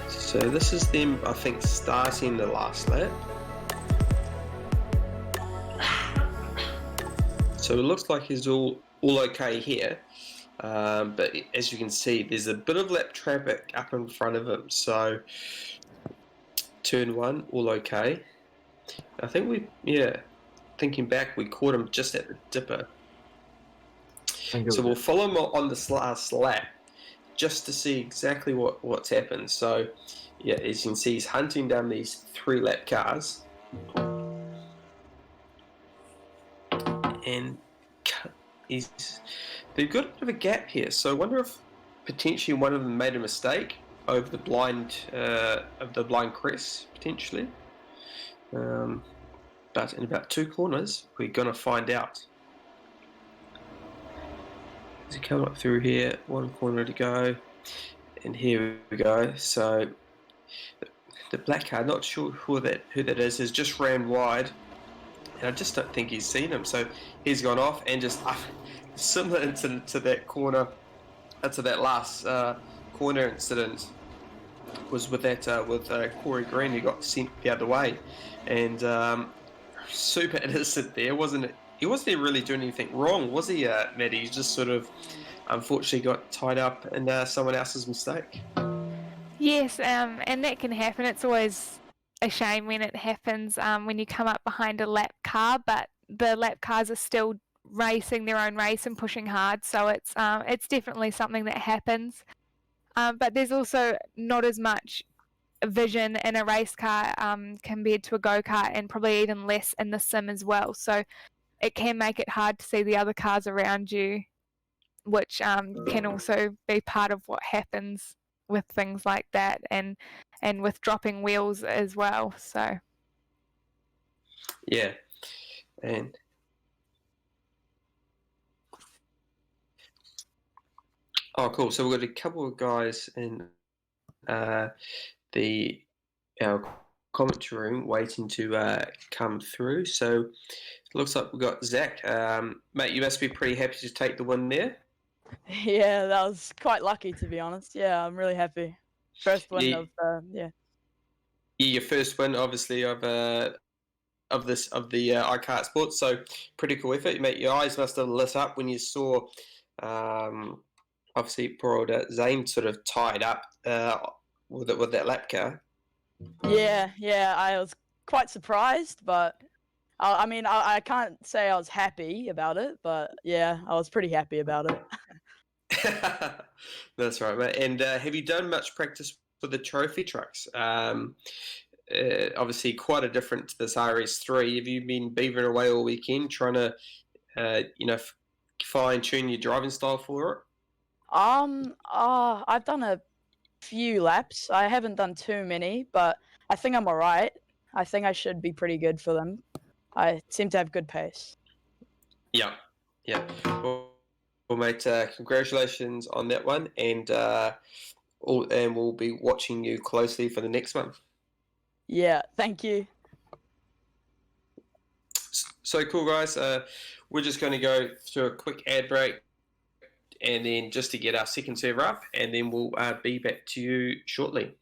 So this is them, I think, starting the last lap. So it looks like it's all okay here. But as you can see, there's a bit of lap traffic up in front of him. So turn 1, all okay. I think thinking back, we caught him just at the dipper. I think it So was we'll follow him on this last lap just to see exactly what's happened. So, yeah, as you can see, he's hunting down these 3-lap cars. And they've got a bit of a gap here. So I wonder if potentially one of them made a mistake over the blind crest, potentially. But in about 2 corners, we're going to find out. As we come up through here, 1 corner to go, and here we go. So the black car, not sure who that is, has just ran wide, and I just don't think he's seen him. So he's gone off and just similar incident to that corner, to that last corner incident was with Corey Green, who got sent the other way, and super innocent there, wasn't it? He wasn't even really doing anything wrong, was he, Maddie? He just sort of unfortunately got tied up in someone else's mistake. Yes, and that can happen. It's always a shame when it happens when you come up behind a lap car, but the lap cars are still racing their own race and pushing hard, so it's definitely something that happens. But there's also not as much vision in a race car compared to a go-kart, and probably even less in the sim as well. So it can make it hard to see the other cars around you, which can also be part of what happens with things like that, and with dropping wheels as well. So Yeah, and oh, cool. So we've got a couple of guys in the our commentary room waiting to come through. So it looks like we've got Zach. Mate, you must be pretty happy to take the win there. Yeah, that was quite lucky, to be honest. Yeah, I'm really happy. First win Yeah, of yeah. your first win, obviously, of the KartSport. So pretty cool effort, mate. Your eyes must have lit up when you saw, obviously, poor old Zane sort of tied up with that lap car. Yeah, I was quite surprised, but I mean, I can't say I was happy about it, but yeah, I was pretty happy about it. That's right, mate. And have you done much practice with the trophy trucks? Obviously, quite a different to this RS3. Have you been beavering away all weekend trying to, fine tune your driving style for it? I've done a few laps. I haven't done too many, but I think I'm alright. I think I should be pretty good for them. I seem to have good pace. Yeah, yeah. Well, mate, congratulations on that one, and we'll be watching you closely for the next one. Yeah, thank you. So cool, guys. We're just going to go through a quick ad break, and then just to get our second server up, and then we'll be back to you shortly.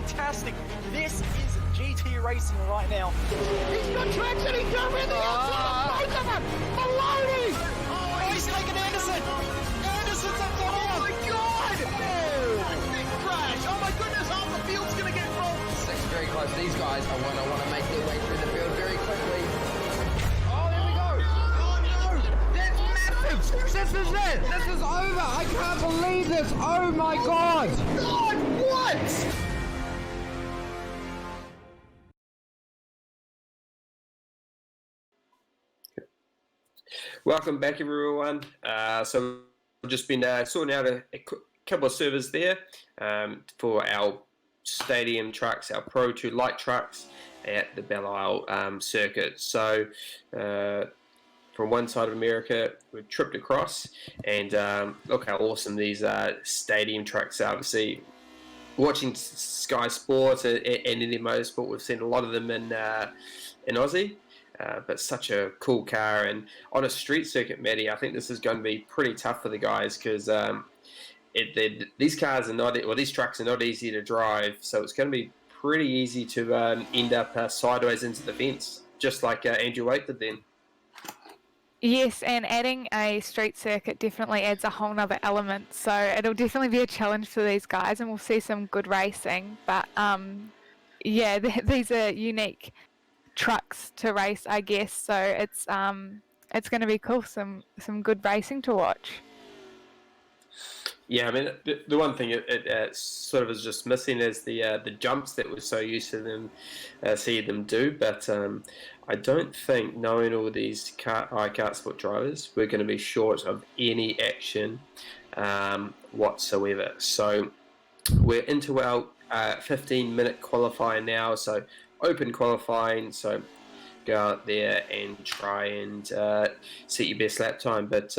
fantastic. This is GT racing right now. He's got traction, he's got really outside both of them. Maloney! Oh, he's taken Anderson. Anderson's up the Oh my god! Oh, big crash. Oh my goodness, half the field's going to get rolled. It's very close. These guys are want to make their way through the field very quickly. Oh, there we go. Oh no, that's massive. This is it. This is over. I can't believe this. Oh my god. God, what? Welcome back, everyone. So we've just been sorting out a couple of servers there for our stadium trucks, our Pro 2 light trucks at the Belle Isle circuit. So from one side of America, we've tripped across, and look how awesome these stadium trucks are. Obviously, watching Sky Sports and Indy Motorsport, we've seen a lot of them in Aussie. But such a cool car, and on a street circuit, Maddie, I think this is going to be pretty tough for the guys because these cars are not, or these trucks are not easy to drive, so it's going to be pretty easy to end up sideways into the fence, just like Andrew Waite did then. Yes, and adding a street circuit definitely adds a whole nother element, so it'll definitely be a challenge for these guys, and we'll see some good racing. But yeah, these are unique trucks to race, I guess, so it's going to be cool, some good racing to watch. Yeah, I mean, the one thing it sort of is just missing is the jumps that we're so used to them see them do. But I don't think, knowing all these KartSport drivers, we're going to be short of any action whatsoever. So we're into our 15-minute qualifying now. So open qualifying. So go out there and try and set your best lap time. But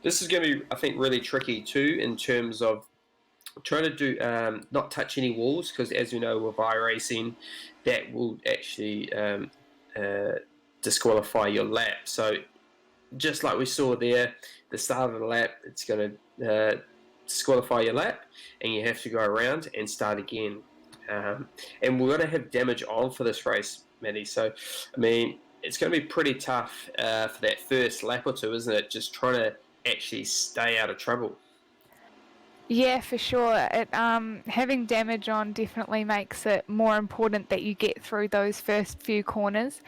this is going to be, I think, really tricky too in terms of trying to do not touch any walls, because as you know with iRacing, that will actually disqualify your lap. So just like we saw there, the start of the lap, it's going to disqualify your lap, and you have to go around and start again. And we're going to have damage on for this race, Maddie. So, I mean, it's going to be pretty tough for that first lap or two, isn't it? Just trying to actually stay out of trouble. Yeah, for sure. Having damage on definitely makes it more important that you get through those first few corners.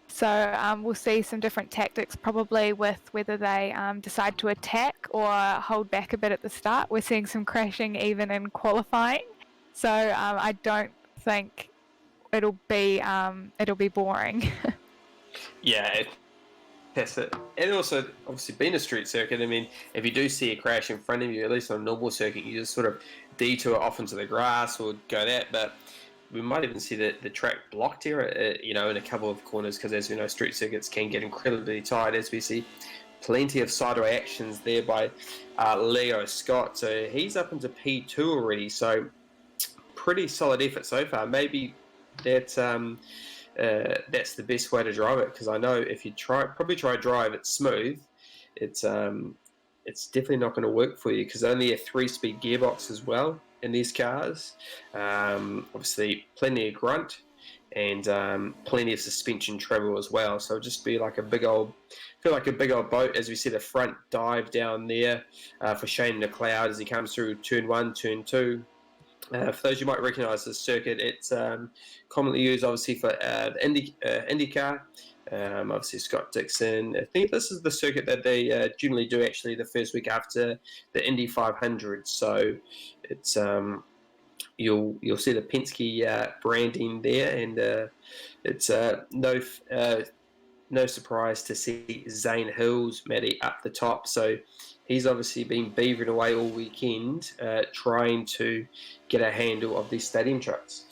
So we'll see some different tactics probably with whether they decide to attack or hold back a bit at the start. We're seeing some crashing even in qualifying. So I don't think it'll be boring. Yeah, that's it. And also, obviously, being a street circuit, I mean, if you do see a crash in front of you, at least on a normal circuit, you just sort of detour off into the grass or go that. But we might even see the track blocked here, in a couple of corners, because as we know, street circuits can get incredibly tight, as we see plenty of sideway actions there by Leo Scott. So he's up into P2 already. So pretty solid effort so far. Maybe that's the best way to drive it, because I know if you probably try to drive it smooth, it's definitely not going to work for you, because only a 3-speed gearbox as well in these cars. Obviously, plenty of grunt and plenty of suspension treble as well. So it'll just be like a big old boat, as we see the front dive down there for Shane McLeod as he comes through turn 1, turn 2. For those you might recognise this circuit, it's commonly used obviously for IndyCar. Obviously Scott Dixon. I think this is the circuit that they generally do actually the first week after the Indy 500. So it's you'll see the Penske branding there, and it's no surprise to see Zane Hills, Matty, up the top. So he's obviously been beavering away all weekend trying to get a handle of these stadium trucks.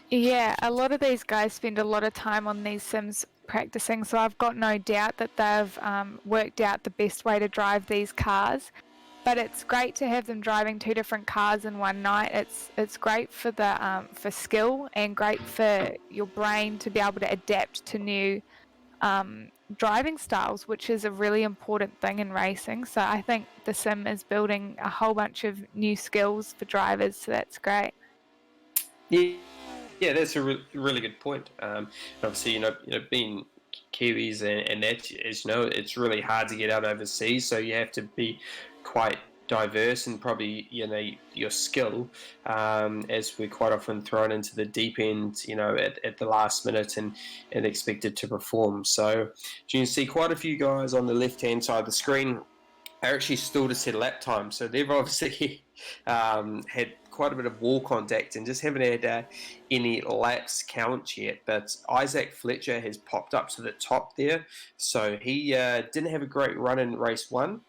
Yeah, a lot of these guys spend a lot of time on these sims practicing, so I've got no doubt that they've worked out the best way to drive these cars. But it's great to have them driving 2 different cars in one night. It's great for the for skill, and great for your brain to be able to adapt to new driving styles, which is a really important thing in racing. So I think the sim is building a whole bunch of new skills for drivers, so that's great. Yeah, yeah, that's a really good point. Obviously, being Kiwis and that, as you know, it's really hard to get out overseas, so you have to be quite diverse and probably your skill, as we're quite often thrown into the deep end, at the last minute and expected to perform. So you can see quite a few guys on the left hand side of the screen are actually still to set a lap time. So they've obviously had quite a bit of wall contact and just haven't had any laps count yet. But Isaac Fletcher has popped up to the top there. So he didn't have a great run in race one,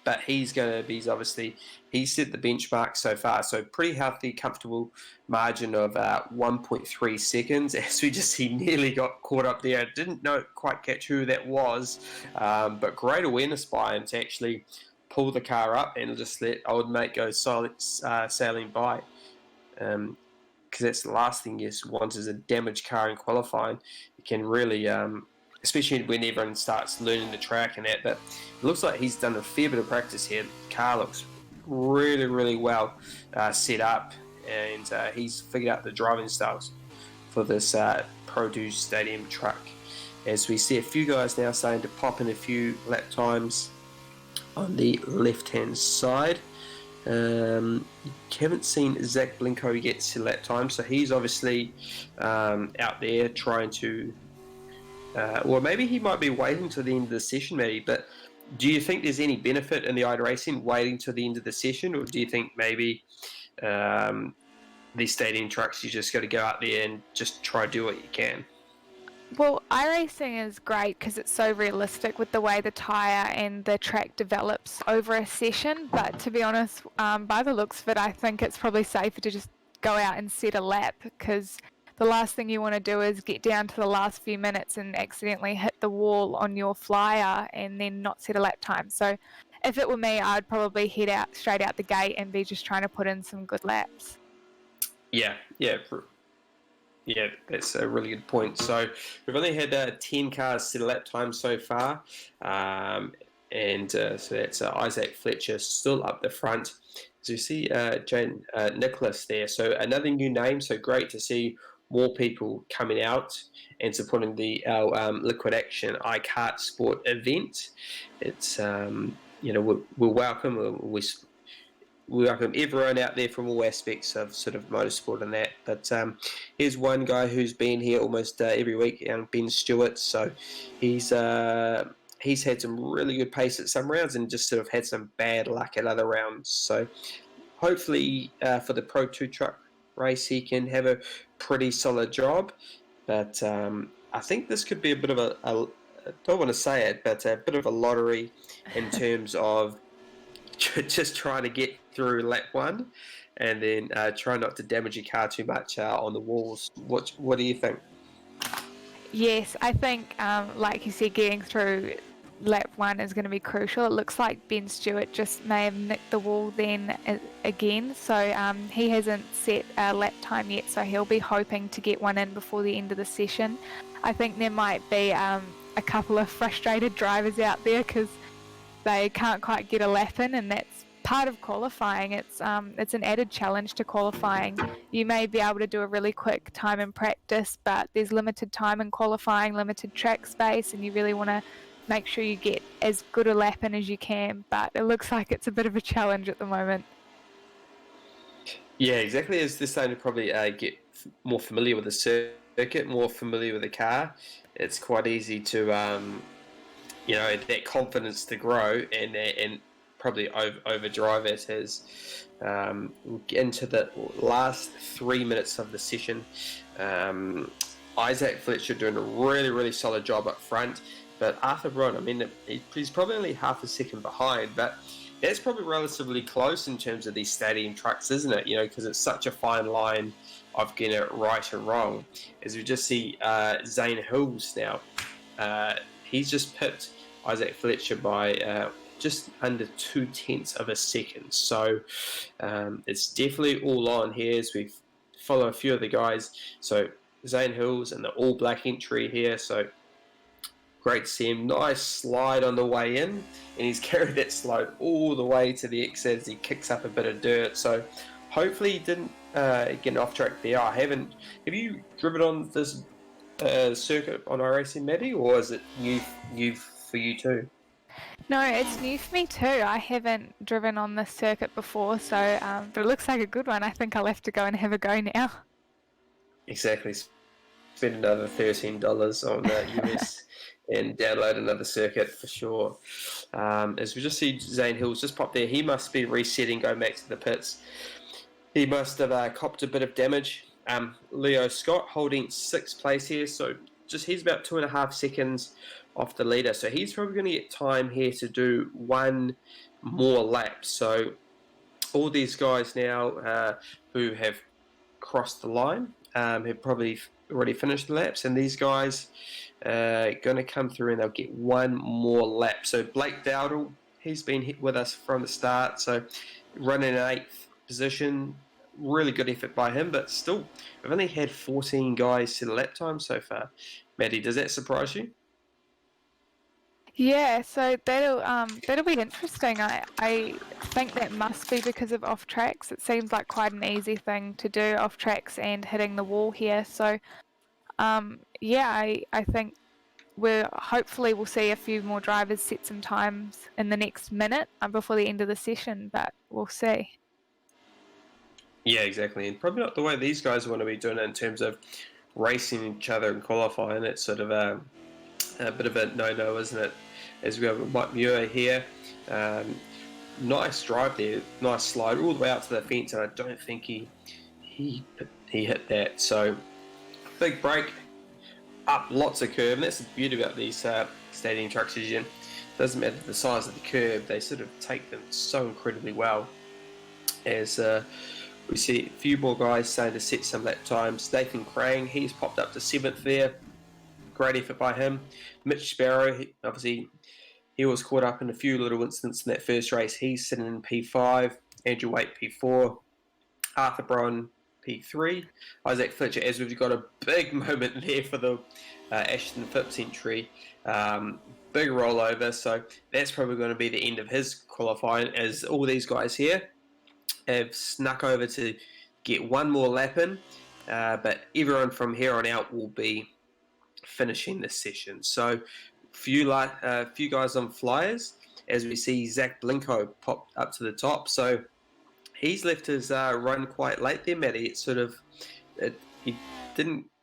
but he's set the benchmark so far. So pretty healthy, comfortable margin of 1.3 seconds. As we just see, nearly got caught up there. Didn't quite catch who that was, but great awareness by him to actually pull the car up and just let old mate go sailing by. Because that's the last thing you want is a damaged car in qualifying. It can really, especially when everyone starts learning the track and that. But it looks like he's done a fair bit of practice here. The car looks really, really well set up, and he's figured out the driving styles for this Pro 2 Stadium truck. As we see a few guys now starting to pop in a few lap times on the left-hand side. Haven't seen Zach Blinko get to lap time, so he's obviously out there trying to, or maybe he might be waiting to the end of the session, maybe. But do you think there's any benefit in the iRacing waiting to the end of the session, or do you think maybe these stadium trucks, you just got to go out there and just try to do what you can? Well, iRacing is great because it's so realistic with the way the tyre and the track develops over a session. But to be honest, by the looks of it, I think it's probably safer to just go out and set a lap, because the last thing you want to do is get down to the last few minutes and accidentally hit the wall on your flyer and then not set a lap time. So if it were me, I'd probably head out straight out the gate and be just trying to put in some good laps. Yeah, that's a really good point. So we've only had 10 cars set a lap time so far, and so that's Isaac Fletcher still up the front. So you see Jane Nicholas there. So another new name. So great to see more people coming out and supporting our Liquid Action KartSport event. It's we're welcome. We welcome everyone out there from all aspects of sort of motorsport and that. But here's one guy who's been here almost every week, Ben Stewart. So he's had some really good pace at some rounds and just sort of had some bad luck at other rounds. So hopefully for the Pro 2 truck race, he can have a pretty solid job. But I think this could be a bit of I don't want to say it, but a bit of a lottery in terms of just trying to get through lap one and then try not to damage your car too much on the walls. What do you think? Yes, I think, like you said, getting through lap one is going to be crucial. It looks like Ben Stewart just may have nicked the wall then again, so he hasn't set a lap time yet, so he'll be hoping to get one in before the end of the session. I think there might be a couple of frustrated drivers out there because they can't quite get a lap in, and that's part of qualifying. It's an added challenge to qualifying. You may be able to do a really quick time in practice, but there's limited time in qualifying, limited track space, and you really want to make sure you get as good a lap in as you can. But it looks like it's a bit of a challenge at the moment. Yeah, exactly. As they're starting to probably get more familiar with the circuit, more familiar with the car, it's quite easy to that confidence to grow and probably overdrive it as into the last 3 minutes of the session. Isaac Fletcher doing a really, really solid job up front, but Arthur Brown, I mean, he's probably only half a second behind, but that's probably relatively close in terms of these stadium trucks, isn't it? Because it's such a fine line of getting it right and wrong. As we just see Zane Hills now, he's just pipped Isaac Fletcher by just under 0.2 of a second. So it's definitely all on here as we follow a few of the guys. So Zane Hills and the all black entry here. So great to see him. Nice slide on the way in, and he's carried that slide all the way to the exit as he kicks up a bit of dirt. So hopefully he didn't get off track there. I haven't. Have you driven on this circuit on iRacing, Maddie, or is it new for you too? No, it's new for me too. I haven't driven on this circuit before, so but it looks like a good one. I think I'll have to go and have a go now. Exactly. Spend another $13 on US and download another circuit for sure. As we just see Zane Hills just pop there, he must be resetting, going back to the pits. He must have copped a bit of damage. Leo Scott holding 6th place here, so he's about 2.5 seconds off the leader. So he's probably going to get time here to do one more lap. So all these guys now who have crossed the line have probably already finished the laps, and these guys are going to come through and they'll get one more lap. So Blake Dowdle, he's been hit with us from the start, so running in 8th position. Really good effort by him, but still, we've only had 14 guys set a lap time so far. Maddie, does that surprise you? Yeah, so that'll be interesting. I think that must be because of off tracks. It seems like quite an easy thing to do, off tracks and hitting the wall here. So yeah, I think hopefully we'll see a few more drivers set some times in the next minute before the end of the session, but we'll see. Yeah, exactly, and probably not the way these guys want to be doing it in terms of racing each other and qualifying. It's sort of a bit of a no-no, isn't it? As we have Mike Muir here. Nice drive there, nice slide all the way out to the fence, and I don't think he hit that. So big break, up lots of curve, and that's the beauty about these stadium trucks. It doesn't matter the size of the curve, they sort of take them so incredibly well. As we see a few more guys starting to set some lap times. Nathan Crane, he's popped up to 7th there. Great effort by him. Mitch Sparrow, he was caught up in a few little incidents in that first race. He's sitting in P5. Andrew Waite, P4. Arthur Brown, P3. Isaac Fletcher, as we've got a big moment there for the Ashton Phipps entry. Big rollover, so that's probably going to be the end of his qualifying, as all these guys here have snuck over to get one more lap in. But everyone from here on out will be finishing this session. So few guys on flyers, as we see Zach Blinko popped up to the top. So he's left his run quite late there, Matty.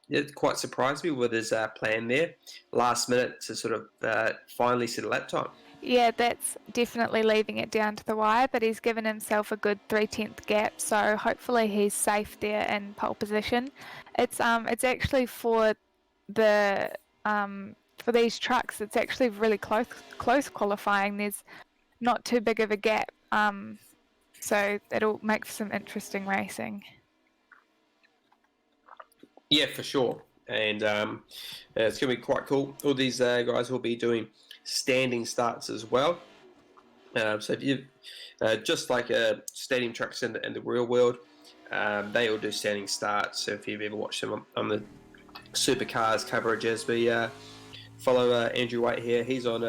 It quite surprised me with his plan there, last minute to sort of finally set a lap time. Yeah, that's definitely leaving it down to the wire, but he's given himself a good 3/10 gap, so hopefully he's safe there in pole position. It's actually for these trucks, it's actually really close qualifying. There's not too big of a gap, so it'll make for some interesting racing. Yeah, for sure, and it's going to be quite cool. All these guys will be doing standing starts as well. So if you just like stadium trucks in the real world, they all do standing starts. So if you've ever watched them on the supercars coverage, as we follow Andrew White here, he's on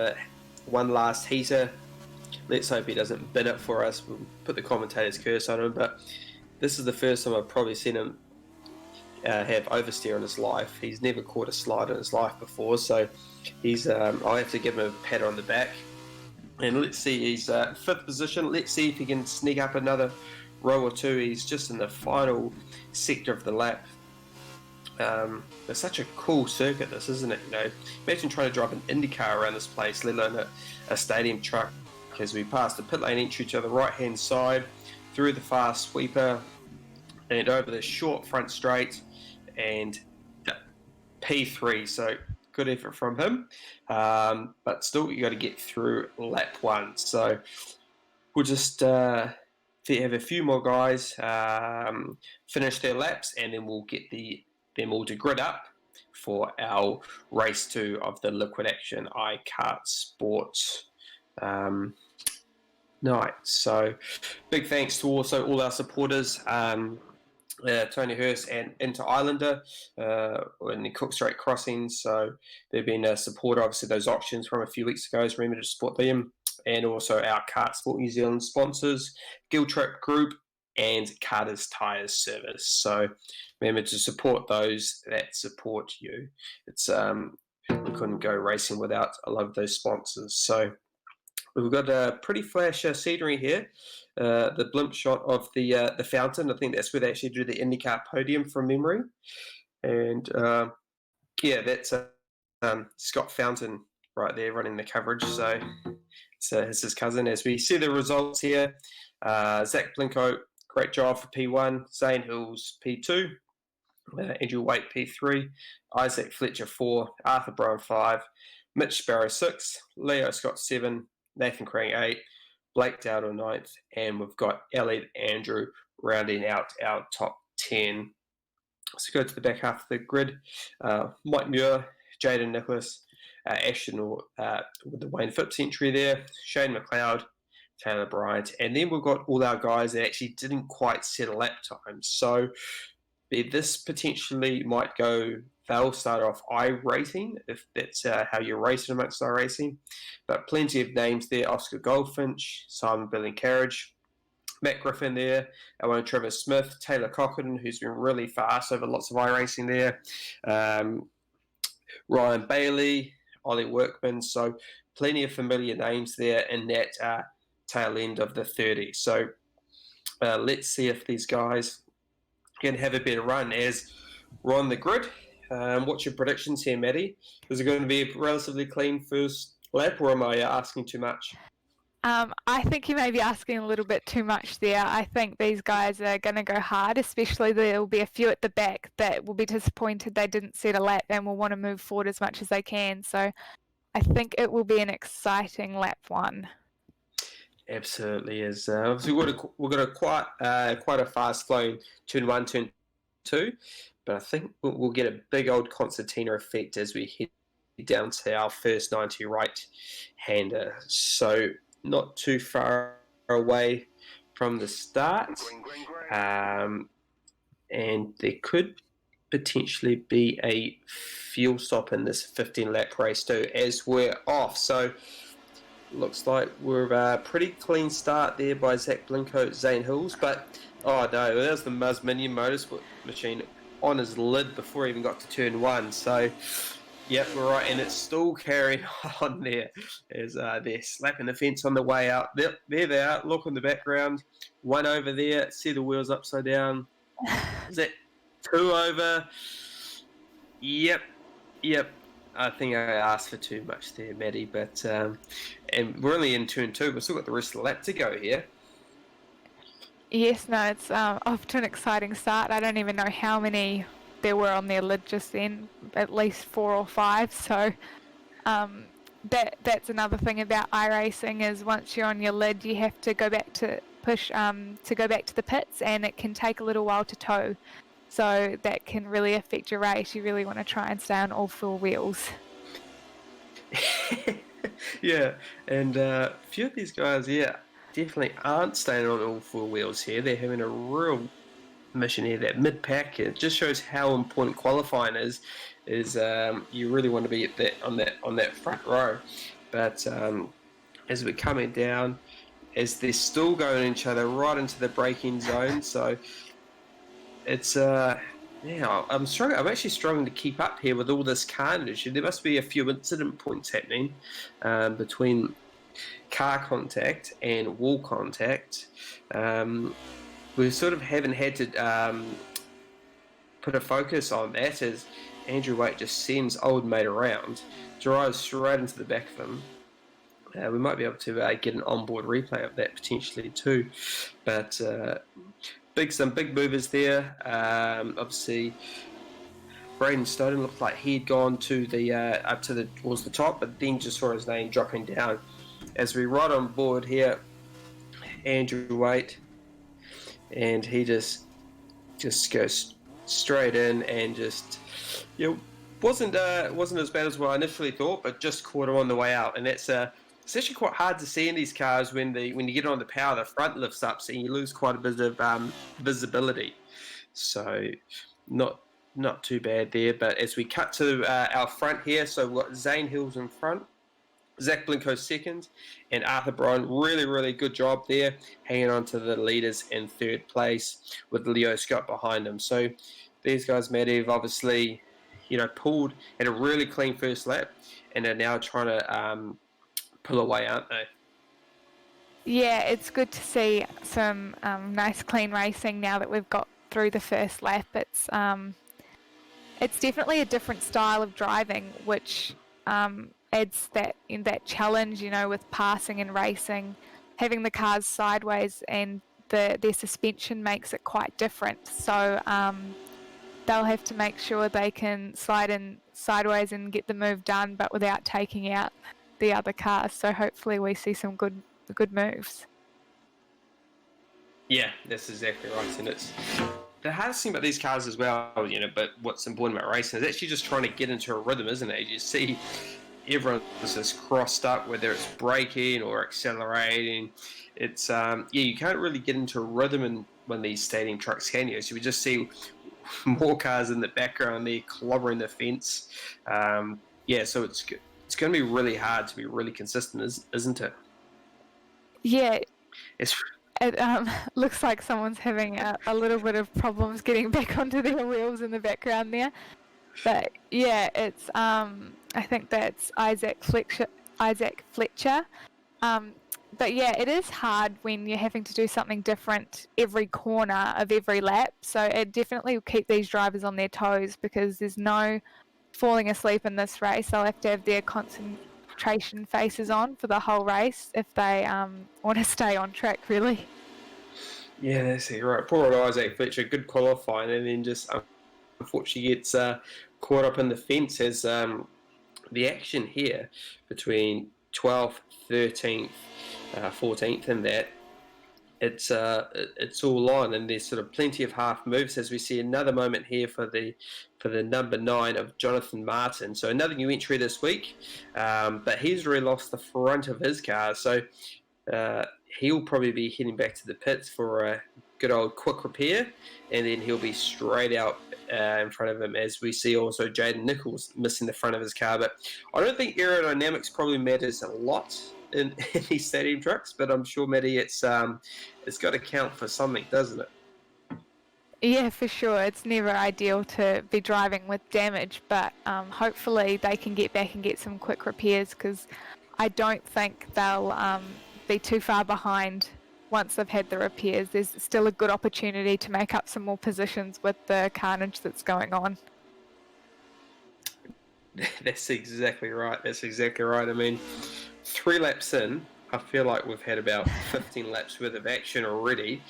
one last heater. Let's hope he doesn't bin it for us. We'll put the commentator's curse on him, but this is the first time I've probably seen him have oversteer in his life. He's never caught a slide in his life before, so I'll have to give him a pat on the back. And let's see, he's 5th position. Let's see if he can sneak up another row or two. He's just in the final sector of the lap. It's such a cool circuit, this, isn't it? Imagine trying to drive an IndyCar around this place, let alone a stadium truck. As we pass the pit lane entry to the right-hand side, through the fast sweeper, and over the short front straight, and P3. So good effort from him, but still you got to get through lap 1. So we'll just have a few more guys finish their laps, and then we'll get them all to grid up for our race 2 of the Liquid Action KartSport night. So big thanks to also all our supporters, Tony Hurst and Inter Islander in the Cook Strait Crossings. So they've been a supporter, obviously, those auctions from a few weeks ago. So remember to support them. And also our KartSport New Zealand sponsors, Guild Trip Group and Carter's Tires Service. So remember to support those that support you. It's we couldn't go racing without a lot of those sponsors. So we've got a pretty flash scenery here. The blimp shot of the fountain. I think that's where they actually do the IndyCar podium from memory. And yeah, that's Scott Fountain right there running the coverage. So it's his cousin. As we see the results here, Zach Blinko, great job for P1. Zane Hills, P2. Andrew Waite, P3. Isaac Fletcher, 4. Arthur Brown, 5. Mitch Sparrow, 6. Leo Scott, 7. Nathan Crane, 8. Blake Dowdle, 9th. And we've got Elliot Andrew rounding out our top 10. So go to the back half of the grid. Mike Muir, Jaden Nicholas, Ashton with the Wayne Phipps entry there, Shane McLeod, Taylor Bryant, and then we've got all our guys that actually didn't quite set a lap time. So this potentially might go, they'll start off iRacing, if that's how you're racing amongst iRacing. But plenty of names there: Oscar Goldfinch, Simon Billing-Carriage, Matt Griffin there, our own Trevor Smith, Taylor Cochran, who's been really fast over lots of iRacing there, Ryan Bailey, Ollie Workman. So plenty of familiar names there in that tail end of the 30. So let's see if these guys can have a better run as we're on the grid. What's your predictions here, Maddie? Is it going to be a relatively clean first lap, or am I asking too much? I think you may be asking a little bit too much there. I think these guys are going to go hard, especially there will be a few at the back that will be disappointed they didn't set a lap and will want to move forward as much as they can. So I think it will be an exciting lap 1. Absolutely is. Obviously, we've got a quite a fast flowing turn 1, turn 2, but I think we'll get a big old concertina effect as we head down to our first 90 right-hander. So not too far away from the start, and there could potentially be a fuel stop in this 15-lap race too as we're off. So looks like we're a pretty clean start there by Zach Blinko, Zane Hills, but oh no, there's the Muzz Minion Motorsport machine on his lid before he even got to turn 1. So yep, we're right, and it's still carrying on there as they're slapping the fence on the way out. There they are. Look in the background. 1 over there. See the wheels upside down. Is that 2 over? Yep. I think I asked for too much there, Maddie, but and we're only in turn 2. We've still got the rest of the lap to go here. Yes, no, it's off to an exciting start. I don't even know how many there were on their lid just then, at least 4 or 5. So that's another thing about iRacing is once you're on your lid, you have to go back to go back to the pits, and it can take a little while to tow. So that can really affect your race. You really want to try and stay on all 4 wheels. Yeah, and a few of these guys, definitely aren't staying on all 4 wheels here. They're having a real mission here. That mid-pack, it just shows how important qualifying is you really want to be on that front row. But as we're coming down, as they're still going each other right into the braking zone, so it's I'm actually struggling to keep up here with all this carnage. There must be a few incident points happening between car contact and wall contact. We sort of haven't had to put a focus on that as Andrew Waite just sends old mate around, drives straight into the back of him. We might be able to get an onboard replay of that potentially too, but some big movers there. Obviously, Braden Snowden looked like he'd gone to the towards the top, but then just saw his name dropping down. As we ride on board here, Andrew Waite, and he just goes straight in and just wasn't as bad as what I initially thought, but just caught him on the way out, and that's it's actually quite hard to see in these cars when you get on the power, the front lifts up, so you lose quite a bit of visibility. So not too bad there. But as we cut to our front here, so we've got Zane Hills in front, Zach Blinko second, and Arthur Bryan, really good job there, hanging on to the leaders in third place with Leo Scott behind him. So these guys, Maddie, have obviously, pulled at a really clean first lap, and are now trying to pull away, aren't they? Yeah, it's good to see some nice clean racing now that we've got through the first lap. It's definitely a different style of driving, which adds that challenge, with passing and racing. Having the cars sideways and their suspension makes it quite different. So they'll have to make sure they can slide in sideways and get the move done, but without taking out the other cars. So hopefully we see some good moves. Yeah, that's exactly right. And it's the hardest thing about these cars as well, but what's important about racing is actually just trying to get into a rhythm, isn't it? You see everyone's just crossed up, whether it's braking or accelerating. It's, you can't really get into a rhythm in one of these stadium trucks, can you? So we just see more cars in the background there clobbering the fence. So it's going to be really hard to be really consistent, isn't it? Yeah, It's it looks like someone's having a little bit of problems getting back onto their wheels in the background there. But yeah, it's I think that's Isaac Fletcher. But yeah, it is hard when you're having to do something different every corner of every lap. So it definitely will keep these drivers on their toes, because there's no falling asleep in this race. They'll have to have their concentration faces on for the whole race if they want to stay on track, really. Yeah, that's it, right. Poor old Isaac Fletcher, good qualifying, and then just unfortunately gets caught up in the fence as the action here between 12th, 13th, 14th, and that it's all on, and there's sort of plenty of half moves as we see another moment here for the number 9 of Jonathan Martin. So another new entry this week, but he's really lost the front of his car, so he'll probably be heading back to the pits for a good old quick repair, and then he'll be straight out in front of him, as we see also Jaden Nichols missing the front of his car. But I don't think aerodynamics probably matters a lot in these stadium trucks, but I'm sure, Maddie, it's got to count for something, doesn't it? Yeah, for sure. It's never ideal to be driving with damage, but hopefully they can get back and get some quick repairs, because I don't think they'll be too far behind once they've had the repairs. There's still a good opportunity to make up some more positions with the carnage that's going on. That's exactly right. I mean, 3 laps in, I feel like we've had about 15 laps worth of action already.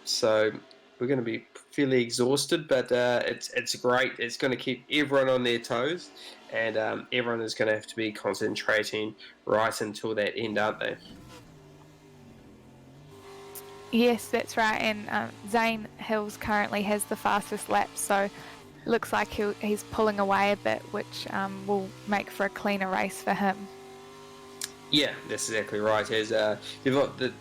So we're going to be fairly exhausted, but it's great. It's going to keep everyone on their toes, and everyone is going to have to be concentrating right until that end, aren't they? Yes, that's right. And Zane Hills currently has the fastest lap, so it looks like he's pulling away a bit, which will make for a cleaner race for him. Yeah, that's exactly right. As you've got the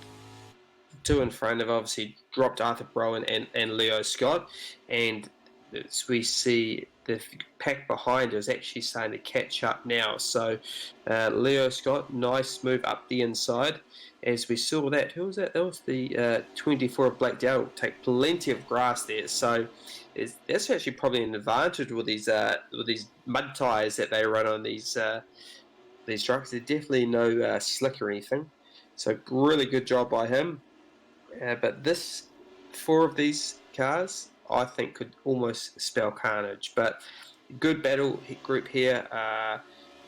2 in front have obviously dropped Arthur Browen and Leo Scott, and as we see the pack behind is actually starting to catch up now. So Leo Scott, nice move up the inside. As we saw that, who was that? That was the 24 of Blake Dowdle. Take plenty of grass there, so that's actually probably an advantage with these mud tyres that they run on these trucks. They're definitely no slick or anything. So really good job by him. But 4 of these cars, I think, could almost spell carnage. But good battle group here.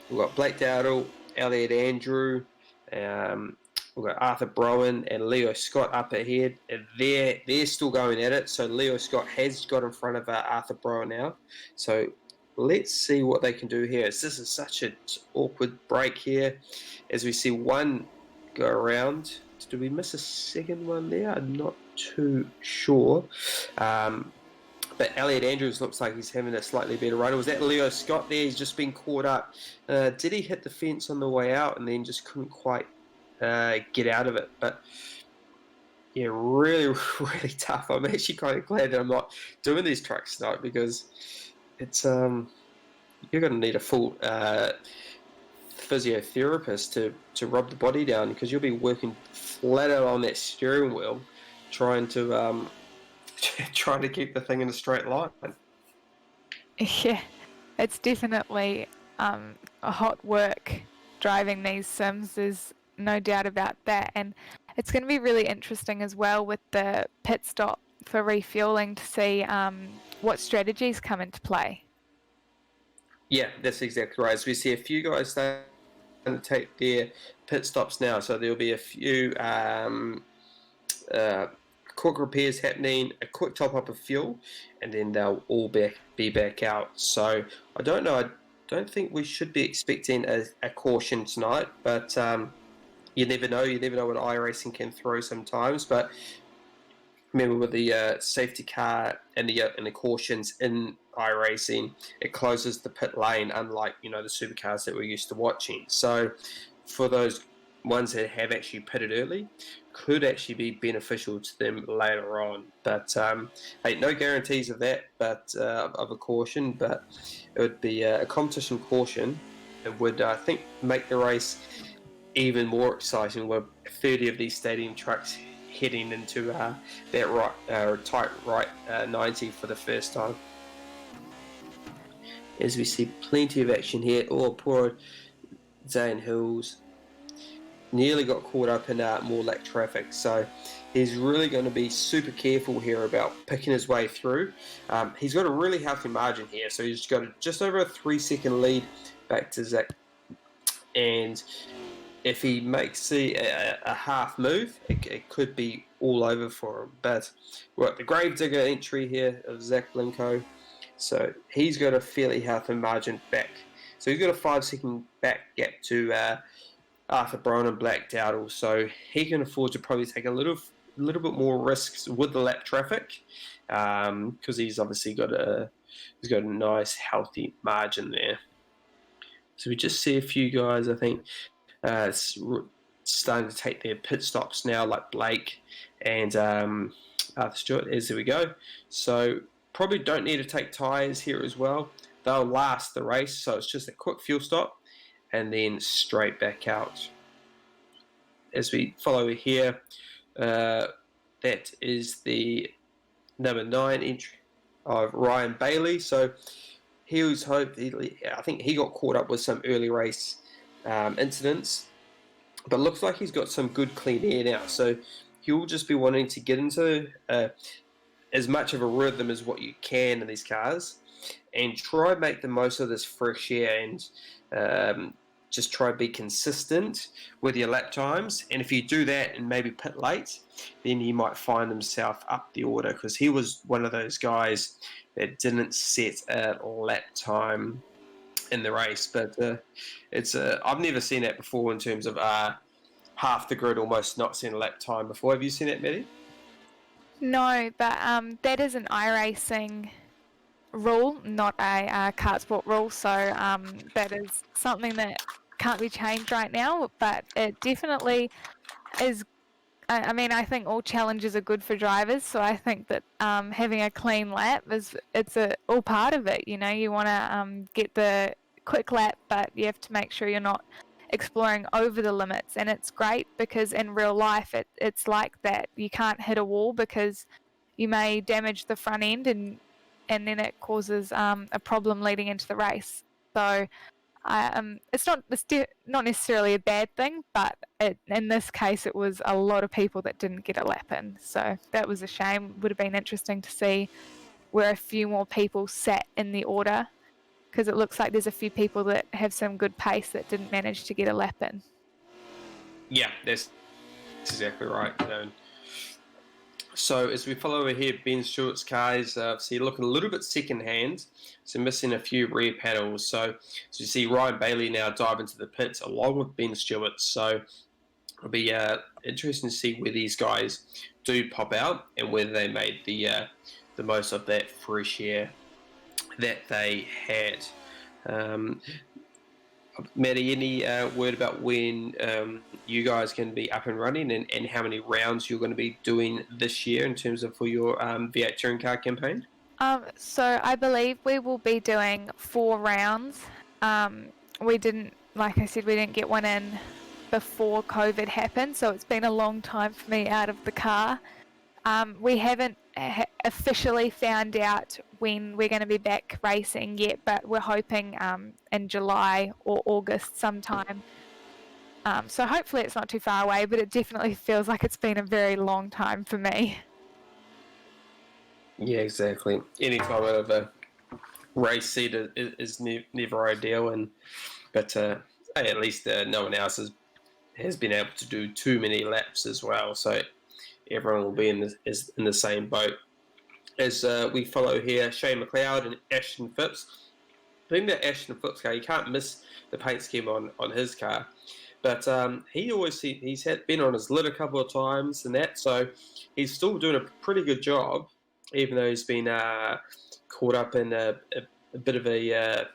We've got Blake Dowdle, Elliot Andrew, we've got Arthur Browen and Leo Scott up ahead. And they're still going at it. So Leo Scott has got in front of Arthur Browen now. So let's see what they can do here. This is such an awkward break here, as we see one go around. Did we miss a second one there? I'm not too sure. But Elliot Andrews looks like he's having a slightly better run. Was that Leo Scott there? He's just been caught up. Did he hit the fence on the way out and then just couldn't quite get out of it? But yeah, really, really tough. I'm actually kind of glad that I'm not doing these trucks tonight, because it's you're going to need a full physiotherapist to rub the body down, because you'll be working flat out on that steering wheel, trying to trying to keep the thing in a straight line. Yeah, it's definitely a hot work driving these sims. There's no doubt about that, and it's going to be really interesting as well with the pit stop for refueling to see what strategies come into play. Yeah, that's exactly right. As we see a few guys starting to take their pit stops now, so there'll be a few quick repairs happening, a quick top up of fuel, and then they'll all be back out. So I don't know. I don't think we should be expecting a caution tonight, but you never know. You never know what iRacing can throw sometimes. But remember, with the safety car and the cautions in iRacing, it closes the pit lane, unlike the supercars that we're used to watching. So for those ones that have actually pitted early, could actually be beneficial to them later on. But hey, no guarantees of that, but of a caution. But it would be a competition caution. It would, I think, make the race even more exciting with 30 of these stadium trucks heading into that tight right 90 for the first time. As we see plenty of action here. Oh, poor Zane Hills nearly got caught up in more lap traffic, so he's really going to be super careful here about picking his way through. He's got a really healthy margin here, so he's got just over a 3-second lead back to Zach, and if he makes a half move, it could be all over for him. But we've got the Gravedigger entry here of Zach Blinko, so he's got a fairly healthy margin back. So he's got a 5-second back gap to Arthur Brown and Black Dowdle, so he can afford to probably take a little bit more risks with the lap traffic, because he's obviously got a nice healthy margin there. So we just see a few guys, I think, starting to take their pit stops now, like Blake and Arthur Stewart. As there we go. So probably don't need to take tyres here as well. They'll last the race, so it's just a quick fuel stop and then straight back out. As we follow here, that is the number 9 entry of Ryan Bailey. So he was I think he got caught up with some early race incidents, but looks like he's got some good clean air now. So he'll just be wanting to get into as much of a rhythm as what you can in these cars, and try and make the most of this fresh air, and just try to be consistent with your lap times. And if you do that and maybe pit late, then he might find himself up the order, because he was one of those guys that didn't set a lap time in the race. But I've never seen that before, in terms of half the grid almost not seeing a lap time before. Have you seen that, Maddie? No, but that is an iRacing rule, not a KartSport rule, so that is something that can't be changed right now, but it definitely is. I mean, I think all challenges are good for drivers, so I think that having a clean lap it's all part of it. You want to get the quick lap, but you have to make sure you're not exploring over the limits. And it's great because in real life it's like that. You can't hit a wall because you may damage the front end, and then it causes a problem leading into the race. So it's not necessarily a bad thing, but in this case it was a lot of people that didn't get a lap in. So that was a shame. Would have been interesting to see where a few more people sat in the order, because it looks like there's a few people that have some good pace that didn't manage to get a lap in. Yeah, that's exactly right. So as we follow over here, Ben Stewart's car is looking a little bit second-hand, so missing a few rear panels. So as you see, Ryan Bailey now dive into the pits along with Ben Stewart. So it'll be interesting to see where these guys do pop out and whether they made the most of that fresh air that they had. Maddie, any word about when you guys can be up and running, and how many rounds you're going to be doing this year in terms of for your V8 touring car campaign? So I believe we will be doing 4 rounds. We didn't like I said, we didn't get one in before COVID happened, so it's been a long time for me out of the car. We haven't officially found out when we're going to be back racing yet, but we're hoping in July or August sometime. So hopefully it's not too far away, but it definitely feels like it's been a very long time for me. Yeah, exactly. Any time out of a race seat is never ideal, but hey, at least no one else has been able to do too many laps as well. So everyone will be in the same boat. As we follow here, Shane McLeod and Ashton Phipps. The thing about Ashton Phipps' car, you can't miss the paint scheme on his car. But he's been on his lid a couple of times and that, so he's still doing a pretty good job, even though he's been caught up in a bit of a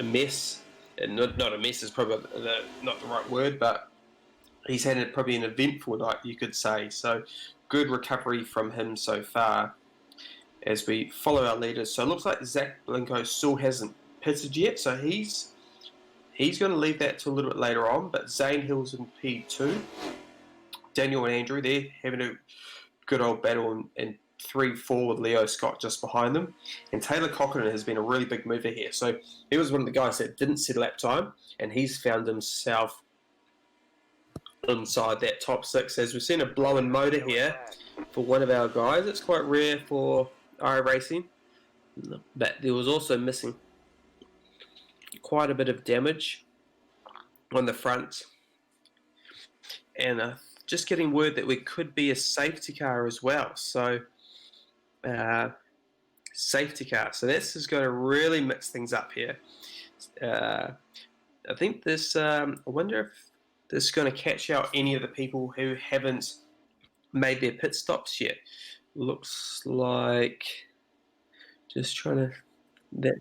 mess. And not a mess is probably not the right word, but he's had probably an eventful night, you could say. So good recovery from him so far. As we follow our leaders, so it looks like Zach Blinko still hasn't pitted yet, so he's going to leave that to a little bit later on. But Zane Hill's in P2. Daniel and Andrew, they're having a good old battle in 3-4 with Leo Scott just behind them. And Taylor Cochran has been a really big mover here. So he was one of the guys that didn't set lap time, and he's found himself inside that top 6. As we've seen a blown motor here for one of our guys. It's quite rare for iRacing. But there was also missing quite a bit of damage on the front, and just getting word that we could be a safety car as well. So safety car, so this is going to really mix things up here. I think this I wonder if this is going to catch out any of the people who haven't made their pit stops yet. Looks like, just trying to, that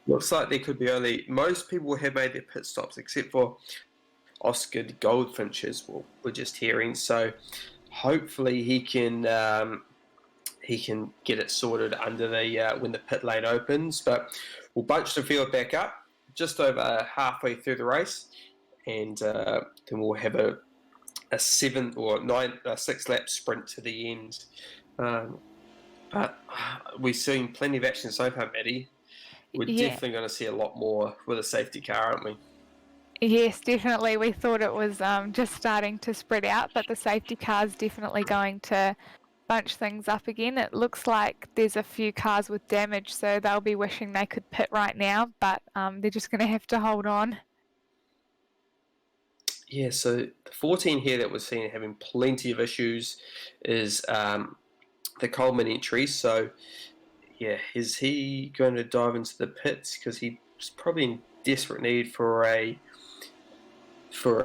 looks like there could be only, most people have made their pit stops except for Oscar Goldfinches, we're just hearing. So hopefully he can get it sorted under the when the pit lane opens. But we'll bunch the field back up just over halfway through the race, and then we'll have a 6 lap sprint to the end. But we've seen plenty of action so far, Maddie. We're definitely going to see a lot more with a safety car, aren't we? Yes, definitely. We thought it was just starting to spread out, but the safety car is definitely going to bunch things up again. It looks like there's a few cars with damage, so they'll be wishing they could pit right now, but they're just going to have to hold on. Yeah, so the 14 here that we're seeing having plenty of issues is the Coleman entry. So, yeah, is he going to dive into the pits? Because he's probably in desperate need for a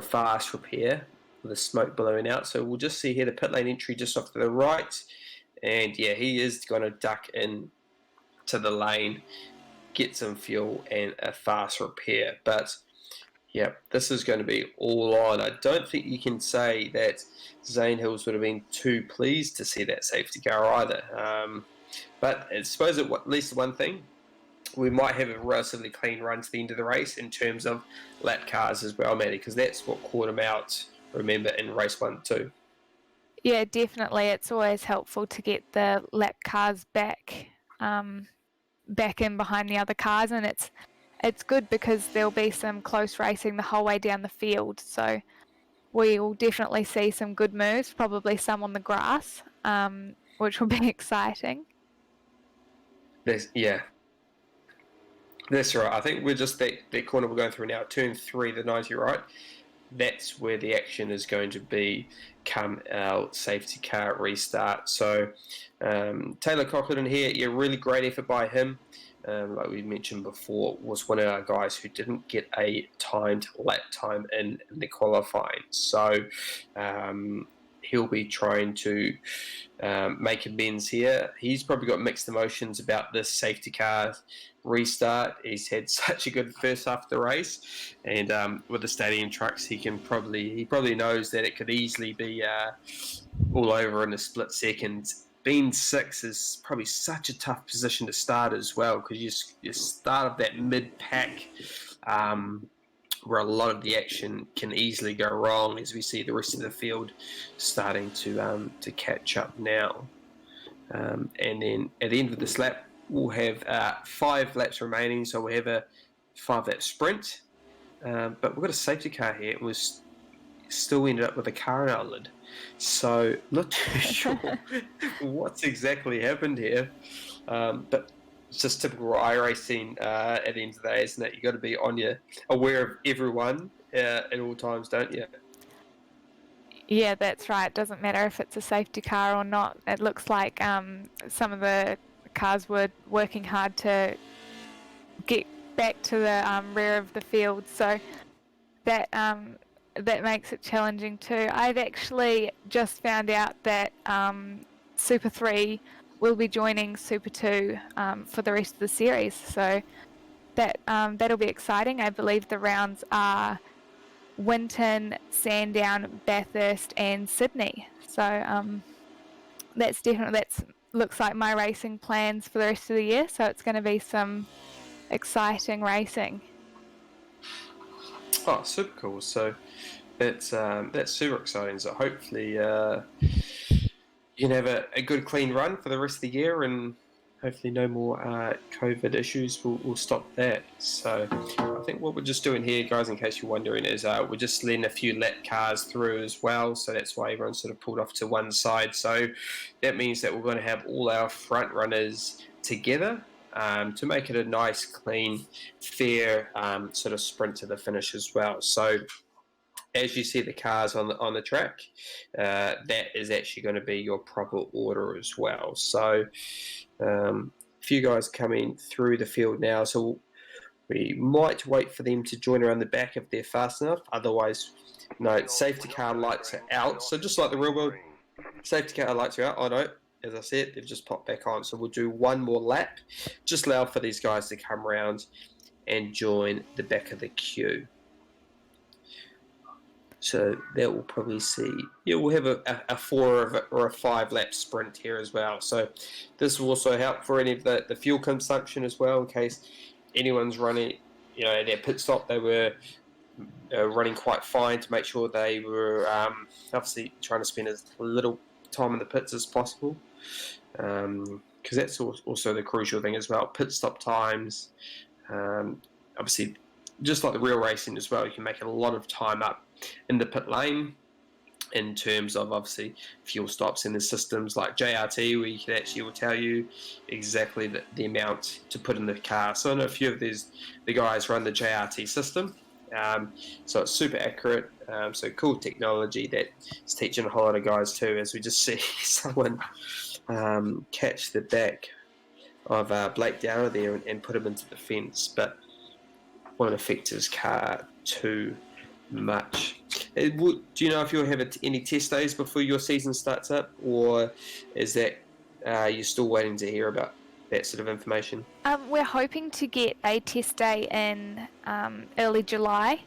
fast repair with the smoke blowing out. So we'll just see here the pit lane entry just off to the right. And, yeah, he is going to duck in to the lane, get some fuel and a fast repair. But yeah, this is going to be all on. I don't think you can say that Zane Hills would have been too pleased to see that safety car either. But I suppose at least one thing, we might have a relatively clean run to the end of the race in terms of lap cars as well, Maddie, because that's what caught him out, remember, in race 1 too. Yeah, definitely. It's always helpful to get the lap cars back in behind the other cars, and it's good because there'll be some close racing the whole way down the field. So we'll definitely see some good moves, probably some on the grass, which will be exciting. That's right. I think we're just that corner we're going through now, turn 3, the 90 right. That's where the action is going to be come our safety car restart. So Taylor Cochran here, yeah, really great effort by him. Like we mentioned before, was one of our guys who didn't get a timed lap time in the qualifying. So he'll be trying to make amends here. He's probably got mixed emotions about this safety car restart. He's had such a good first half of the race, and with the stadium trucks, he probably knows that it could easily be all over in a split second being 6 is probably such a tough position to start as well, because you start of that mid-pack, where a lot of the action can easily go wrong, as we see the rest of the field starting to catch up now. And then at the end of this lap, we'll have 5 laps remaining, so we'll have a 5-lap sprint. But we've got a safety car here, and we've still ended up with a car in our lid. So not too sure what's exactly happened here. But it's just typical iRacing at the end of the day, isn't it? You've got to be aware of everyone at all times, don't you? Yeah, that's right. It doesn't matter if it's a safety car or not. It looks like some of the cars were working hard to get back to the rear of the field, so that makes it challenging too. I've actually just found out that Super 3 will be joining Super 2 for the rest of the series, so that'll be exciting. I believe the rounds are Winton, Sandown, Bathurst, and Sydney. So that's looks like my racing plans for the rest of the year. So it's going to be some exciting racing. Oh, super cool. So that's super exciting. So hopefully you can have a good clean run for the rest of the year, and hopefully no more COVID issues will stop that. So I think what we're just doing here, guys, in case you're wondering, is we're just letting a few lap cars through as well. So that's why everyone's sort of pulled off to one side. So that means that we're going to have all our front runners together to make it a nice, clean, fair sort of sprint to the finish as well. So as you see the cars on the track, that is actually going to be your proper order as well. So a few guys coming through the field now, so we might wait for them to join around the back if they're fast enough. Otherwise, no, safety car lights are out. So just like the real world, safety car lights are out. I know, as I said, they've just popped back on. So we'll do one more lap. Just allow for these guys to come around and join the back of the queue. So that will probably see, we'll have a 4 or a 5 lap sprint here as well. So this will also help for any of the fuel consumption as well, in case anyone's running, at their pit stop, they were running quite fine, to make sure they were obviously trying to spend as little time in the pits as possible. Because that's also the crucial thing as well. Pit stop times, obviously, just like the real racing as well, you can make a lot of time up in the pit lane in terms of obviously fuel stops in the systems like JRT, where you can actually will tell you exactly the amount to put in the car. So I know a few of the guys run the JRT system, so it's super accurate. So cool technology that's teaching a whole lot of guys too, as we just see someone catch the back of Blake Downer there and put him into the fence, but won't affect his car too much. Do you know if you'll have any test days before your season starts up, or is that you're still waiting to hear about that sort of information? We're hoping to get a test day in early July,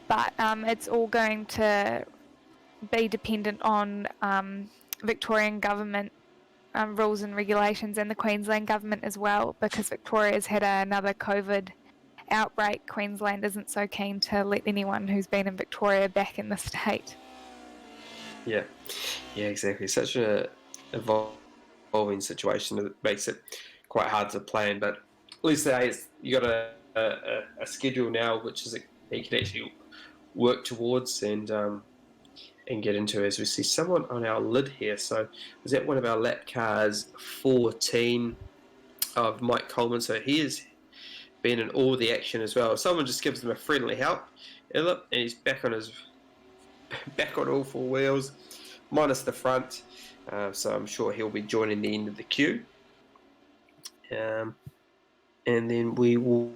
but it's all going to be dependent on Victorian government rules and regulations, and the Queensland government as well, because Victoria's had another COVID outbreak. Queensland isn't so keen to let anyone who's been in Victoria back in the state. Yeah, exactly. Such an evolving situation that makes it quite hard to plan, but at least you got a schedule now, which is you can actually work towards and get into. As we see someone on our lid here, so was that one of our lap cars 14 of Mike Coleman? So he is been in all the action as well. If someone just gives them a friendly help, and he's back on all 4 wheels, minus the front. So I'm sure he'll be joining the end of the queue. And then we will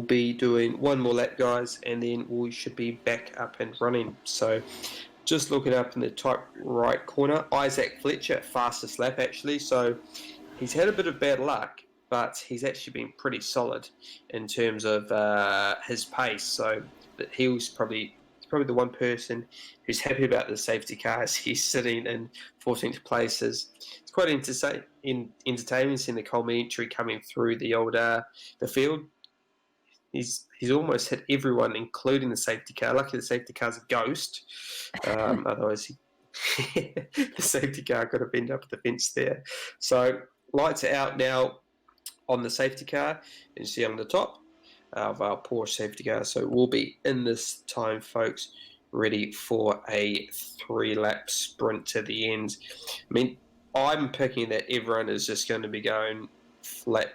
be doing one more lap, guys, and then we should be back up and running. So just looking up in the top right corner, Isaac Fletcher, fastest lap actually. So he's had a bit of bad luck, but he's actually been pretty solid in terms of his pace. So he was probably probably the one person who's happy about the safety car as he's sitting in 14th place. It's quite entertaining seeing the Coleman entry coming through the field. He's almost hit everyone, including the safety car. Luckily, the safety car's a ghost. Otherwise, the safety car could have been up at the fence there. So lights are out now on the safety car. You see on the top of our Porsche safety car. So we'll be in this time, folks, ready for a 3-lap sprint to the end. I mean, I'm picking that everyone is just going to be going flat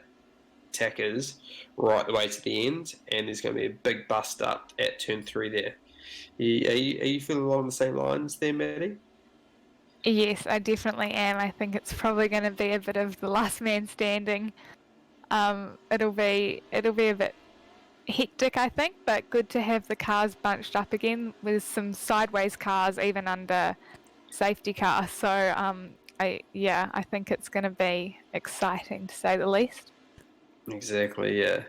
tackers right the way to the end, and there's going to be a big bust up at turn 3 there. Are you feeling along the same lines there, Maddie? Yes, I definitely am. I think it's probably going to be a bit of the last man standing. It'll be a bit hectic, I think, but good to have the cars bunched up again with some sideways cars even under safety car. So I think it's going to be exciting to say the least. Exactly, yeah.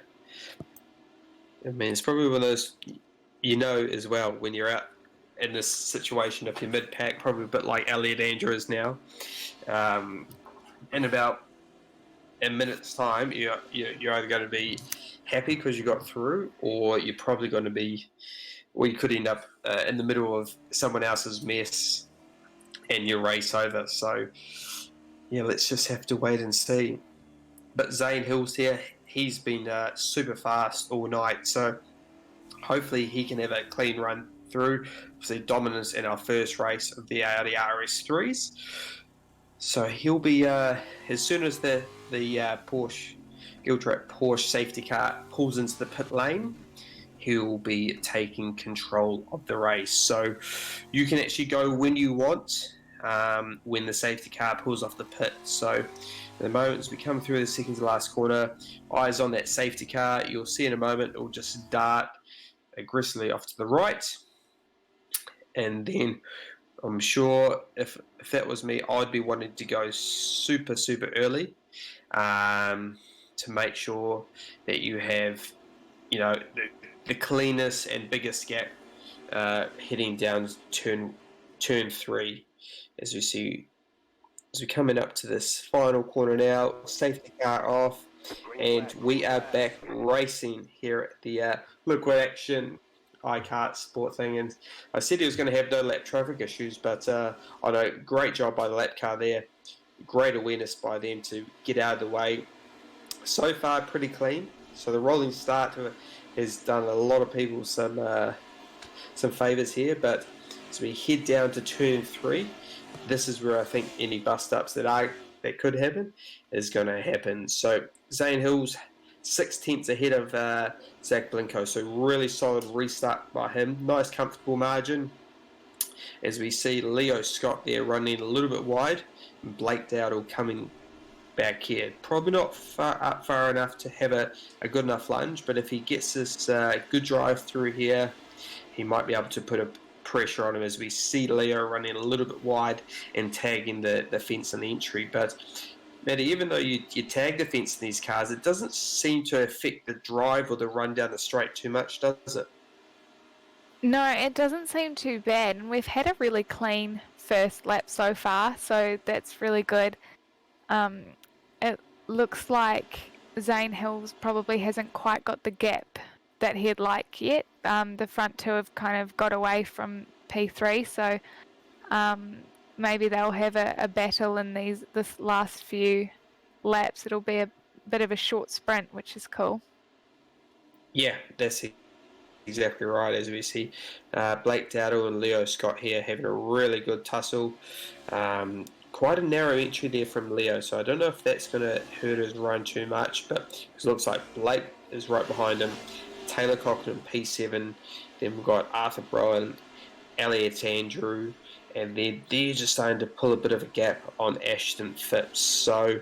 I mean, it's probably one of those, as well, when you're out in this situation, if you're mid-pack, probably a bit like Elliot Andrew is now. In about a minute's time, you're either going to be happy because you got through, or you're probably going to be, or you could end up in the middle of someone else's mess and your race over. So, yeah, let's just have to wait and see. But Zane Hill's here. He's been super fast all night, so hopefully he can have a clean run through. Obviously, dominance in our first race of the Audi RS3s. So he'll be, as soon as the Porsche Giltrap Porsche safety car pulls into the pit lane, he'll be taking control of the race. So you can actually go when you want when the safety car pulls off the pit. So at the moment, as we come through the second to last corner, eyes on that safety car, you'll see in a moment it will just dart aggressively off to the right. And then I'm sure if that was me, I'd be wanting to go super, super early to make sure that you have, the cleanest and biggest gap heading down turn 3, as we're coming up to this final corner now. Safety car off, and we are back racing here at the Liquid Action KartSport thing. And I said he was going to have no lap traffic issues, but I know, great job by the lap car there. Great awareness by them to get out of the way. So far, pretty clean. So the rolling start has done a lot of people some favours here. But as we head down to turn 3, this is where I think any bust ups that could happen is going to happen. So Zane Hill's 6 tenths ahead of Zach Blinko, so really solid restart by him. Nice comfortable margin, as we see Leo Scott there running a little bit wide, and Blake Dowdle coming back here. Probably not far enough to have a good enough lunge, but if he gets this good drive through here, he might be able to put a pressure on him, as we see Leo running a little bit wide and tagging the fence in the entry. But Maddie, even though you tag the fence in these cars, it doesn't seem to affect the drive or the run down the straight too much, does it? No, it doesn't seem too bad, and we've had a really clean first lap so far, so that's really good. It looks like Zane Hills probably hasn't quite got the gap that he'd like yet. The front two have kind of got away from P3, so maybe they'll have a battle in this last few laps. It'll be a bit of a short sprint, which is cool. Yeah, that's exactly right. As we see Blake Dowdle and Leo Scott here having a really good tussle. Quite a narrow entry there from Leo, so I don't know if that's going to hurt his run too much, but it looks like Blake is right behind him, Taylor Cochran P7, then we've got Arthur Brown, Elliot Andrew, and then they're just starting to pull a bit of a gap on Ashton Phipps. So,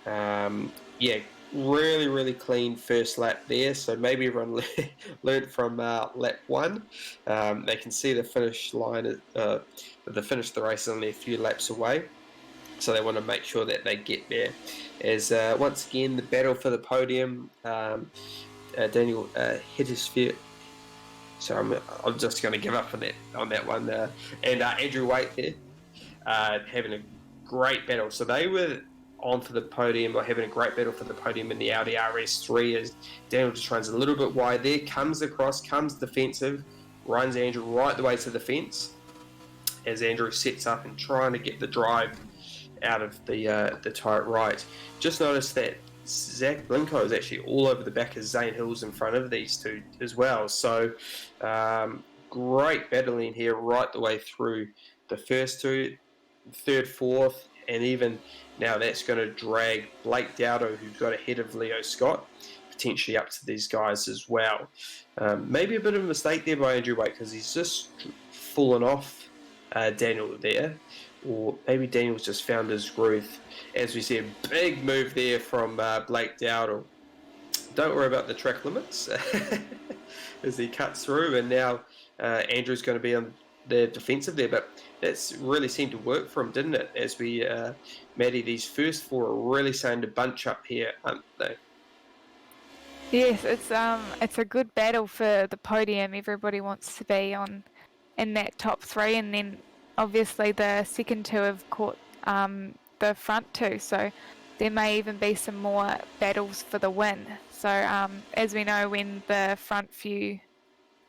really, really clean first lap there. So maybe everyone learned from lap 1. They can see the finish line, the finish of the race is only a few laps away. So they want to make sure that they get there. As once again, the battle for the podium, Daniel Huddersfield So I'm just going to give up on that one. And Andrew Waite there having a great battle. So they were on for the podium, or having a great battle for the podium in the Audi RS3 as Daniel just runs a little bit wide there, comes across, comes defensive, runs Andrew right the way to the fence as Andrew sets up and trying to get the drive out of the tight right. Just noticed that Zach Blinko is actually all over the back of Zane Hills in front of these two as well. So great battling here right the way through the first two, third, fourth, and even now that's going to drag Blake Dowdo, who's got ahead of Leo Scott, potentially up to these guys as well. Maybe a bit of a mistake there by Andrew Waite because he's just fallen off Daniel there, or maybe Daniel's just found his groove. As we see, a big move there from Blake Dowdle. Don't worry about the track limits as he cuts through, and now Andrew's going to be on the defensive there, but that's really seemed to work for him, didn't it? As we, Maddie, these first four are really starting to bunch up here, aren't they? Yes, it's a good battle for the podium. Everybody wants to be in that top three, and then obviously the second two have caught the front two, so there may even be some more battles for the win. So as we know, when the front few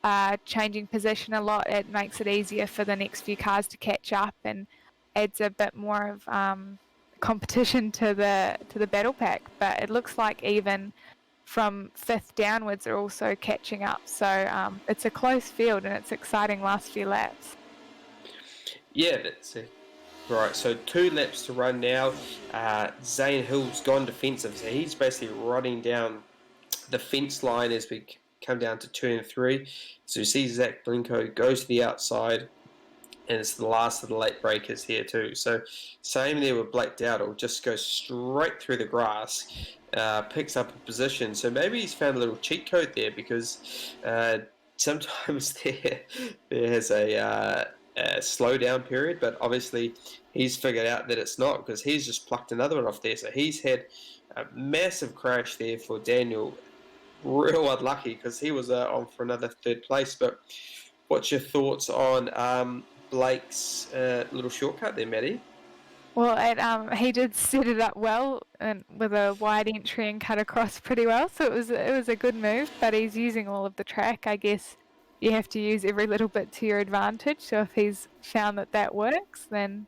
are changing position a lot, it makes it easier for the next few cars to catch up and adds a bit more of competition to the battle pack. But it looks like even from fifth downwards are also catching up. So it's a close field and it's exciting last few laps. Yeah, that's it. Right, so 2 laps to run now. Zane Hill's gone defensive, so he's basically running down the fence line as we come down to turn 3. So you see Zach Blinko goes to the outside, and it's the last of the late breakers here too. So same there with Blake Dowdle, just goes straight through the grass, picks up a position. So maybe he's found a little cheat code there, because sometimes there has a slowdown period, but obviously he's figured out that it's not, because he's just plucked another one off there. So he's had a massive crash there for Daniel. Real unlucky, because he was on for another 3rd place. But what's your thoughts on Blake's little shortcut there, Maddie? Well, he did set it up well and with a wide entry and cut across pretty well. So it was a good move. But he's using all of the track. I guess you have to use every little bit to your advantage. So if he's found that works, then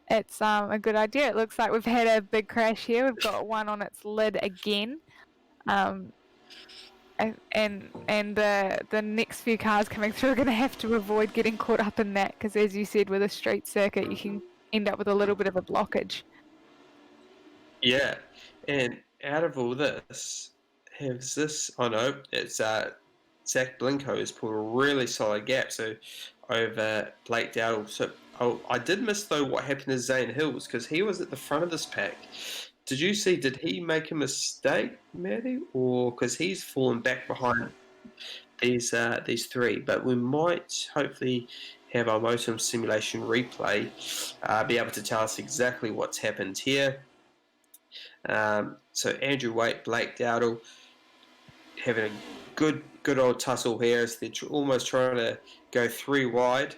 it's a good idea. It looks like we've had a big crash here. We've got one on its lid again. And the next few cars coming through are going to have to avoid getting caught up in that, because as you said, with a street circuit, you can end up with a little bit of a blockage. Yeah, and out of all this, has this? Oh no, it's Zach Blinko has put a really solid gap. So over Blake Dowdle. So I did miss though what happened to Zane Hills, because he was at the front of this pack. Did you see? Did he make a mistake, Maddie, or because he's fallen back behind these 3? But we might hopefully have our motion simulation replay be able to tell us exactly what's happened here. So Andrew Waite, Blake Dowdle having a good old tussle here as they're almost trying to go 3 wide,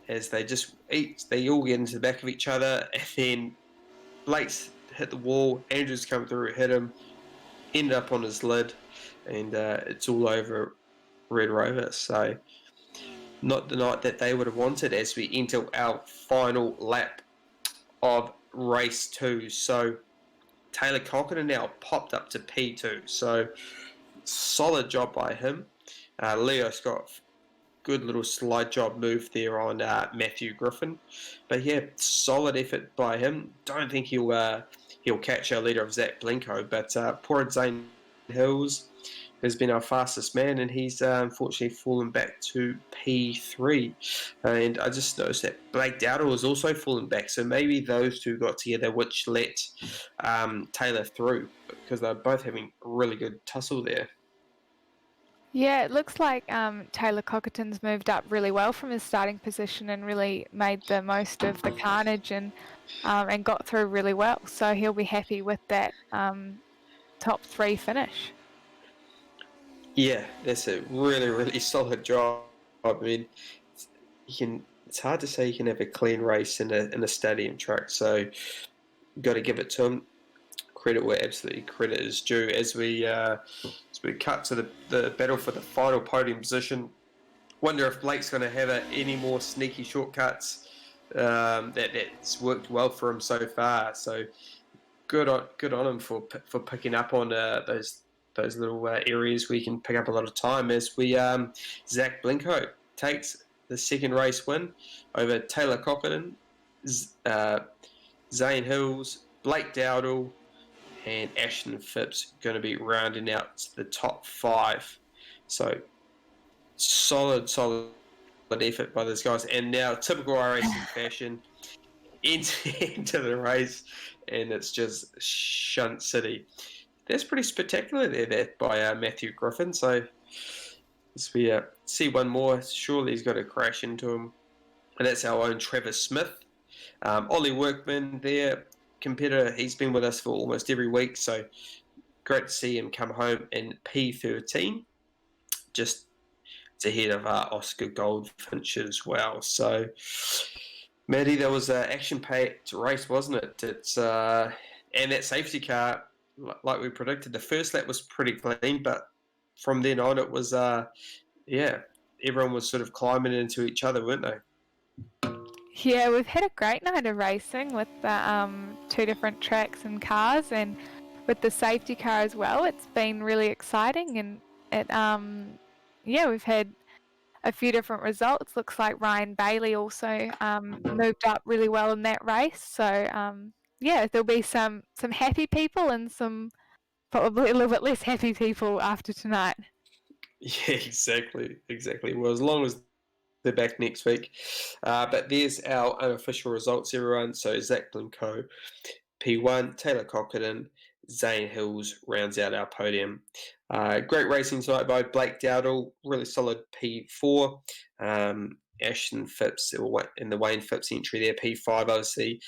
as they all get into the back of each other, and then Blake's hit the wall, Andrew's come through, hit him, ended up on his lid, and it's all over Red Rover. So not the night that they would have wanted as we enter our final lap of race 2. So Taylor Cochran now popped up to P2. So solid job by him. Leo Scott, good little slide job move there on Matthew Griffin. But yeah, solid effort by him. Don't think he'll catch our leader of Zach Blinko, but poor Zane Hills has been our fastest man, and he's unfortunately fallen back to P3. And I just noticed that Blake Dowdle has also fallen back, so maybe those two got together, which let Taylor through, because they're both having a really good tussle there. Yeah, it looks like Taylor Cockerton's moved up really well from his starting position and really made the most of the carnage and got through really well. So he'll be happy with that top 3 finish. Yeah, that's a really, really solid job. I mean, you can. It's hard to say you can have a clean race in a stadium track. So, got to give it to him. Credit where absolutely credit is due. As we cut to the battle for the final podium position, wonder if Blake's going to have any more sneaky shortcuts. That's worked well for him so far. So good on him for picking up on those little areas where you can pick up a lot of time. As we Zach Blinko takes the second race win over Taylor Cochran, Zane Hills, Blake Dowdle, and Ashton Phipps going to be rounding out the top 5. So solid effort by those guys. And now, typical iRacing fashion, into the race, and it's just Shunt City. That's pretty spectacular there by Matthew Griffin. So as we see one more, surely he's got to crash into him. And that's our own Trevor Smith. Ollie Workman there, competitor. He's been with us for almost every week. So great to see him come home in P13. Just it's ahead of Oscar Goldfinch as well. So, Maddie, that was an action-packed race, wasn't it? It's and that safety car, like we predicted, the first lap was pretty clean, but from then on, it was everyone was sort of climbing into each other, weren't they? Yeah, we've had a great night of racing with the 2 different tracks and cars, and with the safety car as well. It's been really exciting, and we've had a few different results. Looks like Ryan Bailey also moved up really well in that race. So there'll be some happy people and some probably a little bit less happy people after tonight. Yeah, exactly. Well, as long as they're back next week. But there's our unofficial results, everyone. So Zach Blinko, P1, Taylor Cochran, Zane Hills rounds out our podium. Great racing tonight by Blake Dowdle, really solid P4. Ashton Phipps in the Wayne Phipps entry there, P5 obviously.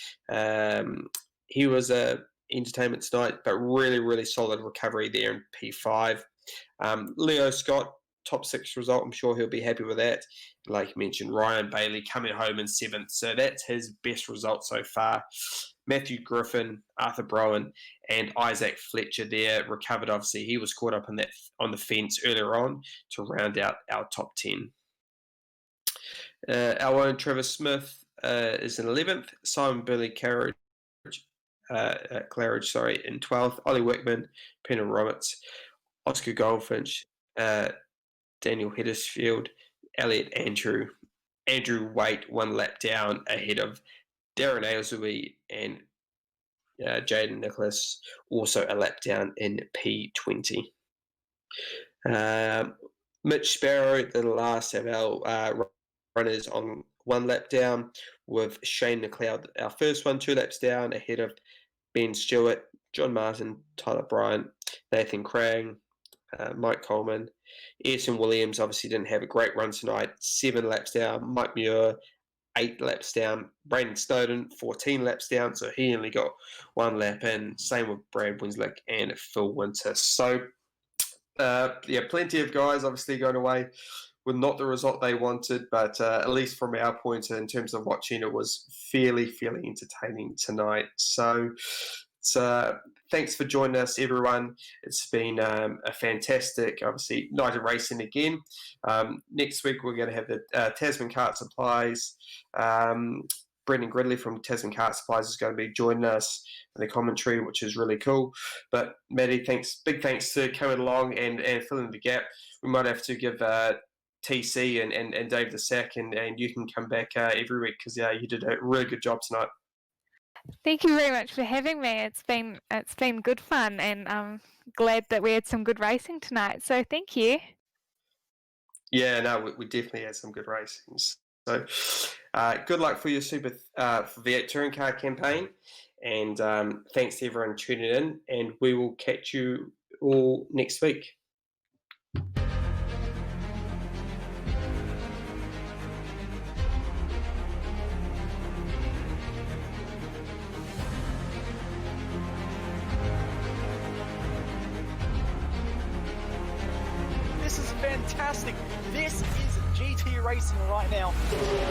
He was a entertainment tonight, but really, really solid recovery there in P5. Leo Scott, top 6 result. I'm sure he'll be happy with that. Like you mentioned, Ryan Bailey coming home in 7th. So that's his best result so far. Matthew Griffin, Arthur Browan, and Isaac Fletcher there recovered. Obviously, he was caught up on the fence earlier on to round out our top 10. Our own Trevor Smith is in 11th. Simon Billy Claridge, in 12th. Ollie Wickman, Peter Roberts, Oscar Goldfinch, Daniel Huddersfield, Elliot Andrew Waite 1 lap down ahead of Darren Ailsbury and Jaden Nicholas, also a lap down in P20. Mitch Sparrow, the last of our runners on 1 lap down, with Shane McLeod, our first one, 2 laps down ahead of Ben Stewart, John Martin, Tyler Bryant, Nathan Crang, Mike Coleman. Ayrton Williams obviously didn't have a great run tonight, 7 laps down. Mike Muir, 8 laps down. Brayden Snowden, 14 laps down, so he only got 1 lap in. Same with Brad Winslick and Phil Winter. So, plenty of guys obviously going away with not the result they wanted, but at least from our point in terms of watching, it was fairly entertaining tonight. So, thanks for joining us, everyone. It's been a fantastic, obviously, night of racing again. Next week, we're going to have the Tasman Kart Supplies. Brendan Gridley from Tasman Kart Supplies is going to be joining us in the commentary, which is really cool. But Maddie, big thanks to coming along and filling the gap. We might have to give TC and Dave the sack, and you can come back every week because you did a really good job tonight. Thank you very much for having me. It's been good fun, and I'm glad that we had some good racing tonight. So thank you. Yeah, no, we definitely had some good racing. So good luck for your Super for V8 Touring Car campaign, and thanks to everyone tuning in. And we will catch you all next week. fantastic. This is GT racing right now.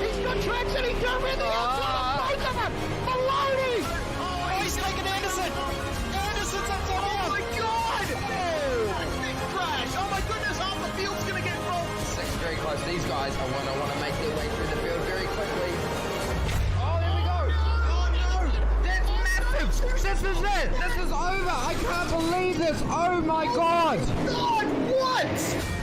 He's got traction, he's going with the outside, both of them! Maloney! Oh, he's taking Anderson! Anderson's up to Oh my god! Oh, big crash! Oh my goodness, half the field's gonna get rolled! Six very close. These guys I want to make their way through the field very quickly. Oh, there we go. Oh no! That's massive! This is it! This is over! I can't believe this! Oh my god! God, what?